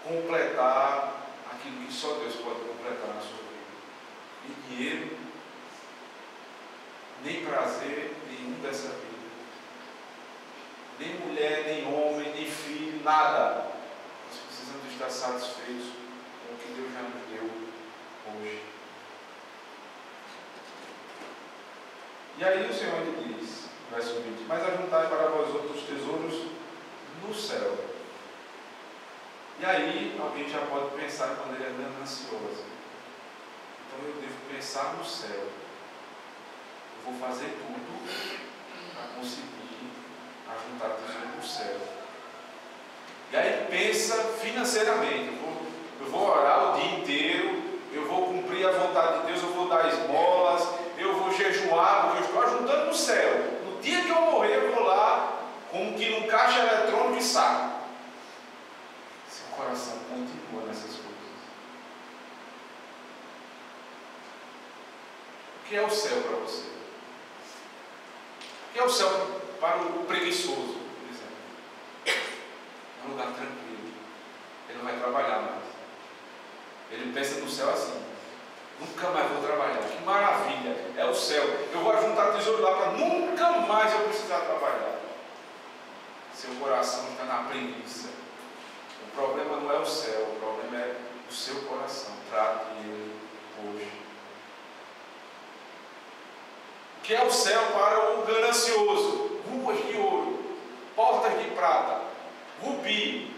completar aquilo que só Deus pode completar na sua vida. Nem dinheiro, nem prazer nenhum dessa vida. Nem mulher, nem homem, nem filho, nada. Nós precisamos estar satisfeitos com o que Deus já nos deu hoje. E aí o Senhor lhe diz, verso 20: mas ajuntai para vós outros tesouros no céu. E aí alguém já pode pensar de maneira gananciosa. Então eu devo pensar no céu. Eu vou fazer tudo para conseguir ajuntar tesouro no céu. E aí pensa financeiramente. Eu vou orar o dia inteiro, eu vou cumprir a vontade de Deus, eu vou dar esmolas, eu vou jejuar, porque eu estou ajuntando no céu. No dia que eu morrer, eu vou lá, como que num caixa eletrônico e saco. Seu coração continua nessas coisas. O que é o céu para você? O que é o céu para o preguiçoso, por exemplo? É um lugar tranquilo. Ele não vai trabalhar mais. Ele pensa no céu assim: nunca mais vou trabalhar. Que maravilha! É o céu. Eu vou juntar tesouro lá para nunca mais eu precisar trabalhar. Seu coração está na preguiça. O problema não é o céu, o problema é o seu coração. Trate ele hoje. O que é o céu para o ganancioso? Ruas de ouro, portas de prata, rubi.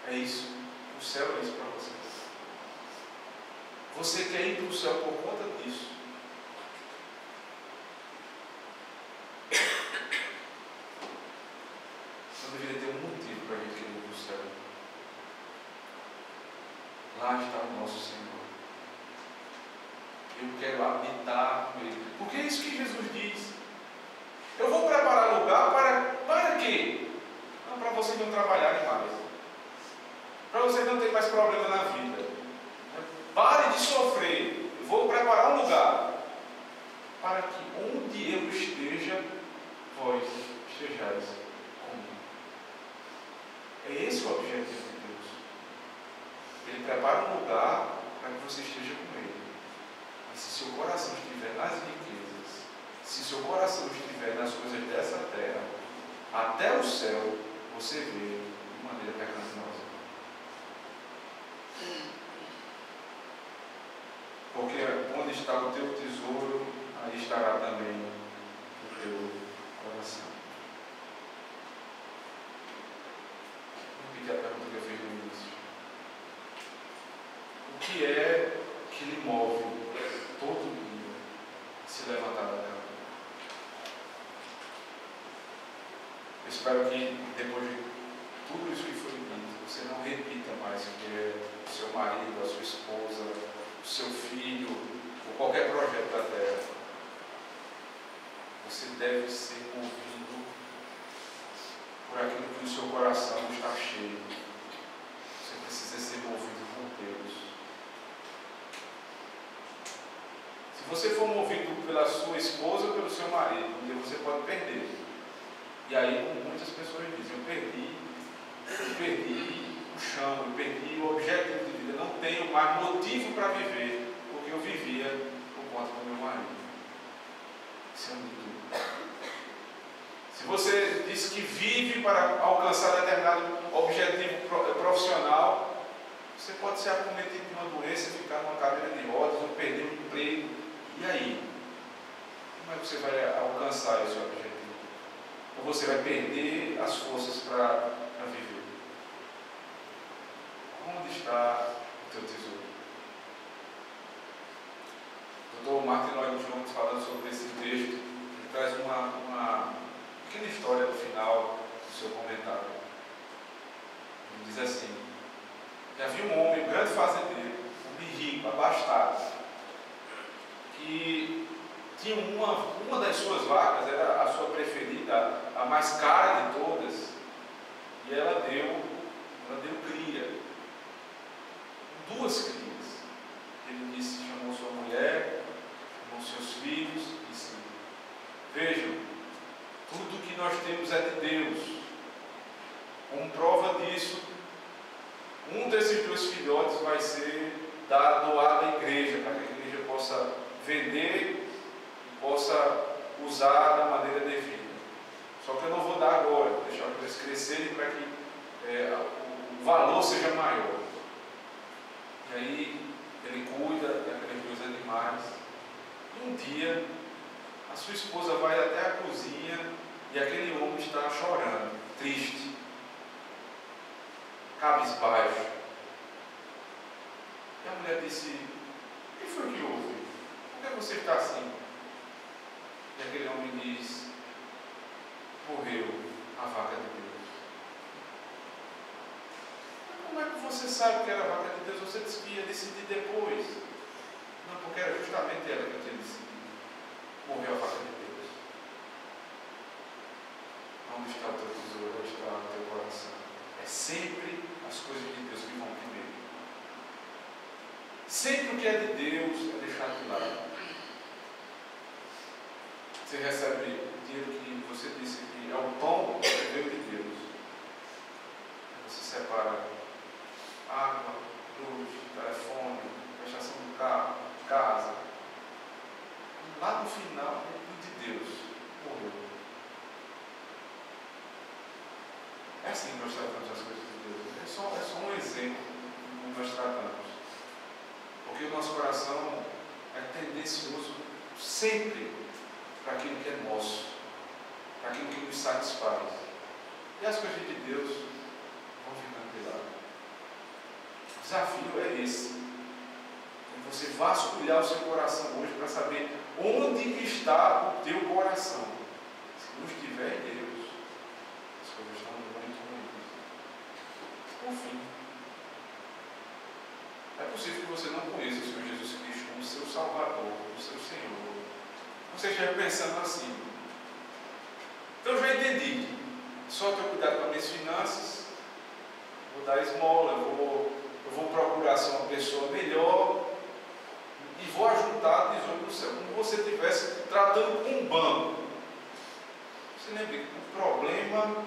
É isso. O céu é isso para vocês. Você quer ir para o céu por conta disso. Só deveria ter um motivo para a gente ir para o céu. Lá está o nosso Senhor. Eu quero habitar com Ele. Porque é isso que Jesus diz. Eu vou preparar lugar para quê? Não para vocês não trabalharem mais. Para vocês não terem mais problema na vida. Pare de sofrer. Eu vou preparar um lugar para que onde eu esteja, vós estejais comigo. É esse o objetivo de Deus. Ele prepara um lugar para que você esteja com Ele. Mas se seu coração estiver nas riquezas, se seu coração estiver nas coisas dessa terra, até o céu você vê de maneira pecaminosa. Porque onde está o teu tesouro, aí estará também o teu coração. Vou repetir a pergunta que eu fiz no início. O que é que lhe move todo dia a se levantar da cama? Eu espero que depois de tudo isso que foi dito, você não repita mais que o seu marido, a sua esposa, o seu filho, ou qualquer projeto da terra. Você deve ser movido por aquilo que o seu coração está cheio. Você precisa ser movido por Deus. Se você for movido pela sua esposa ou pelo seu marido, um dia você pode perder. E aí, como muitas pessoas dizem, eu perdi o chão, eu perdi o objetivo de vida, não tenho mais motivo para viver, porque eu vivia por conta do meu marido. Isso é um mito. Se você diz que vive para alcançar determinado objetivo profissional, você pode ser acometido de uma doença, ficar numa cadeira de rodas, ou perder o emprego. E aí? Como é que você vai alcançar esse objetivo? Ou você vai perder as forças para viver? Onde está o teu tesouro? O Dr. Martin Lloyd Jones, falando sobre esse texto, ele traz uma pequena história no final do seu comentário. Ele diz assim: já havia um homem, um grande fazendeiro, um homem rico, abastado, que tinha uma das suas vacas, era a sua preferida, a mais cara de todas, e ela deu cria, duas crias. Ele disse, chamou sua mulher, chamou seus filhos, e disse: vejam, tudo que nós temos é de Deus. Como prova disso, um desses dois filhotes vai ser doado à igreja, para que a igreja possa vender e possa usar da maneira devida. Só que eu não vou dar agora, vou deixar eles crescerem para que o valor seja maior. E aí ele cuida daqueles dois animais. E um dia a sua esposa vai até a cozinha e aquele homem está chorando, triste, cabisbaixo. E a mulher disse: o que foi que houve? Por que você está assim? E aquele homem diz: morreu a vaca de Deus. Mas como é que você sabe que era a vaca de Deus? Você disse que ia decidir depois. Não, porque era justamente ela que eu tinha decidido. Morreu a vaca de Deus. Onde está o teu tesouro? Onde está o teu coração? É sempre as coisas de Deus que vão primeiro. Sempre o que é de Deus é deixado de lado. Você recebe o dinheiro que você disse que é o pão que veio de Deus. Você separa água, luz, telefone, prestação do carro, casa. Lá no final, tudo de Deus morreu. É assim que nós tratamos as coisas de Deus. É só um exemplo de como nós tratamos. Porque o nosso coração é tendencioso sempre para aquilo que é nosso, para aquilo que nos satisfaz. E as coisas de Deus vão ficando de lado. O desafio é esse. É você vasculhar o seu coração hoje para saber onde está o teu coração. Se não estiver em Deus, as coisas estão muito ruins. Por fim, é possível que você não conheça o Senhor Jesus Cristo como seu Salvador, como seu Senhor. Você esteja pensando assim: então eu já entendi, só ter cuidado com as minhas finanças, vou dar esmola, eu vou procurar ser uma pessoa melhor e vou ajuntar tesouro no céu, como você estivesse tratando com um banco. Você lembra que o problema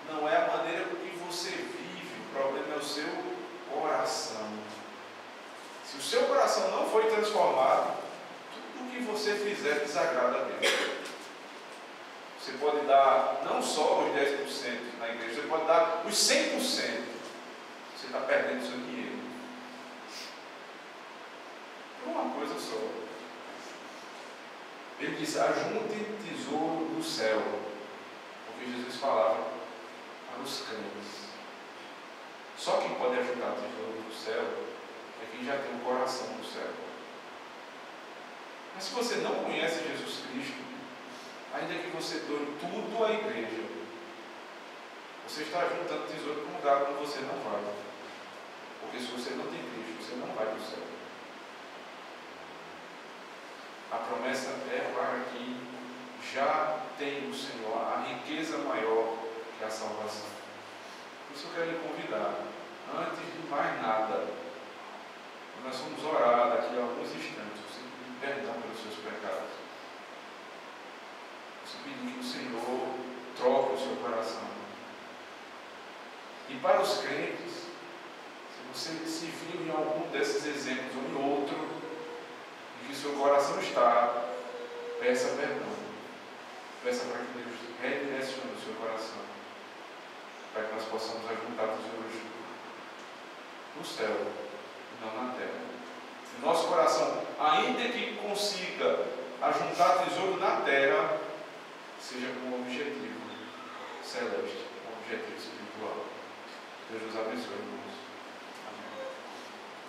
não é a maneira com que você vive, o problema é o seu coração. Se o seu coração não foi transformado, tudo o que você fizer desagrada a Deus. Você pode dar não só os 10% na igreja, você pode dar os 100%. Você está perdendo o seu dinheiro. Por uma coisa só. Ele diz: ajunte tesouro do céu. Porque Jesus falava para os crentes. Só quem pode ajuntar o tesouro do céu é quem já tem o coração do céu. Mas se você não conhece Jesus Cristo, ainda que você doe tudo à igreja, você está juntando tesouro para um lugar onde você não vai. Porque se você não tem Cristo, você não vai para o céu. A promessa é para quem já tem o Senhor, a riqueza maior que a salvação. Por isso eu quero lhe convidar, antes de mais nada, nós vamos orar daqui a alguns instantes, você pedir perdão pelos seus pecados. Você pedir que o Senhor troque o seu coração. E para os crentes, se você se viu em algum desses exemplos ou em outro, em que o seu coração está, peça perdão. Peça para que Deus redirecione o seu coração, para que nós possamos ajuntar tesouros no no céu, não na terra. Se nosso coração, ainda que consiga ajuntar tesouro na terra, seja com um objetivo celeste, um objetivo espiritual. Deus nos abençoe, irmãos. Amém.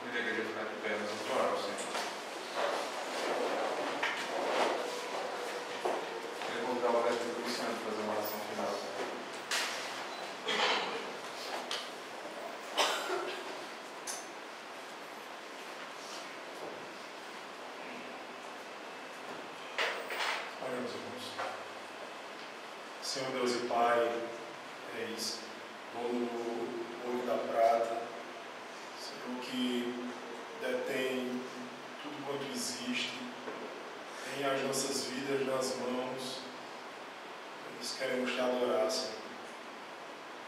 Cuide a igreja ficar de pé, nós vamos orar ao Senhor. Quero convidar o resto do Cristiano para fazer uma oração final. Oremos, irmãos. Senhor Deus e Pai, eis o ouro da prata, Senhor, que detém tudo quanto existe, tem as nossas vidas nas mãos. Nós queremos te adorar, Senhor.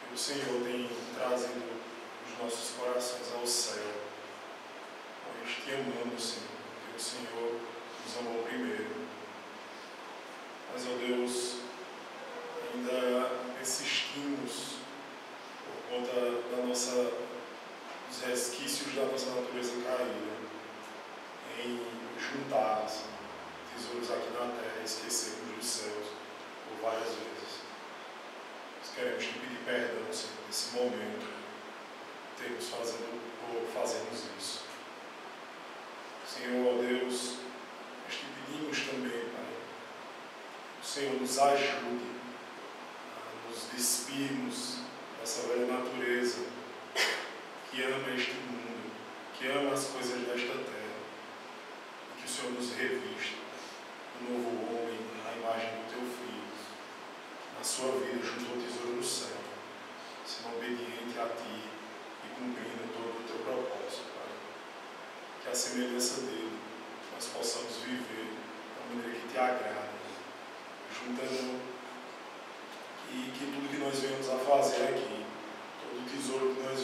Que o Senhor tem trazido os nossos corações ao céu. Nós te amamos, Senhor, porque o Senhor nos amou primeiro. Mas, ó Deus, ainda persistimos por conta dos resquícios da nossa natureza caída em juntar tesouros aqui na terra e esquecermos dos céus por várias vezes. Nós queremos te pedir perdão, Senhor, nesse momento, fazermos isso. Senhor, ó Deus, nós te pedimos também, Pai, que o Senhor nos ajude a nos despirmos dessa velha natureza que ama este mundo, que ama as coisas desta terra, e que o Senhor nos revista do novo homem, na imagem do teu Filho, na sua vida junto ao tesouro no céu, sendo obediente a ti e cumprindo todo o teu propósito, Pai. Que a semelhança dele nós possamos viver da maneira que te agrada, juntando, e que tudo que nós venhamos a fazer aqui, todo o tesouro que nós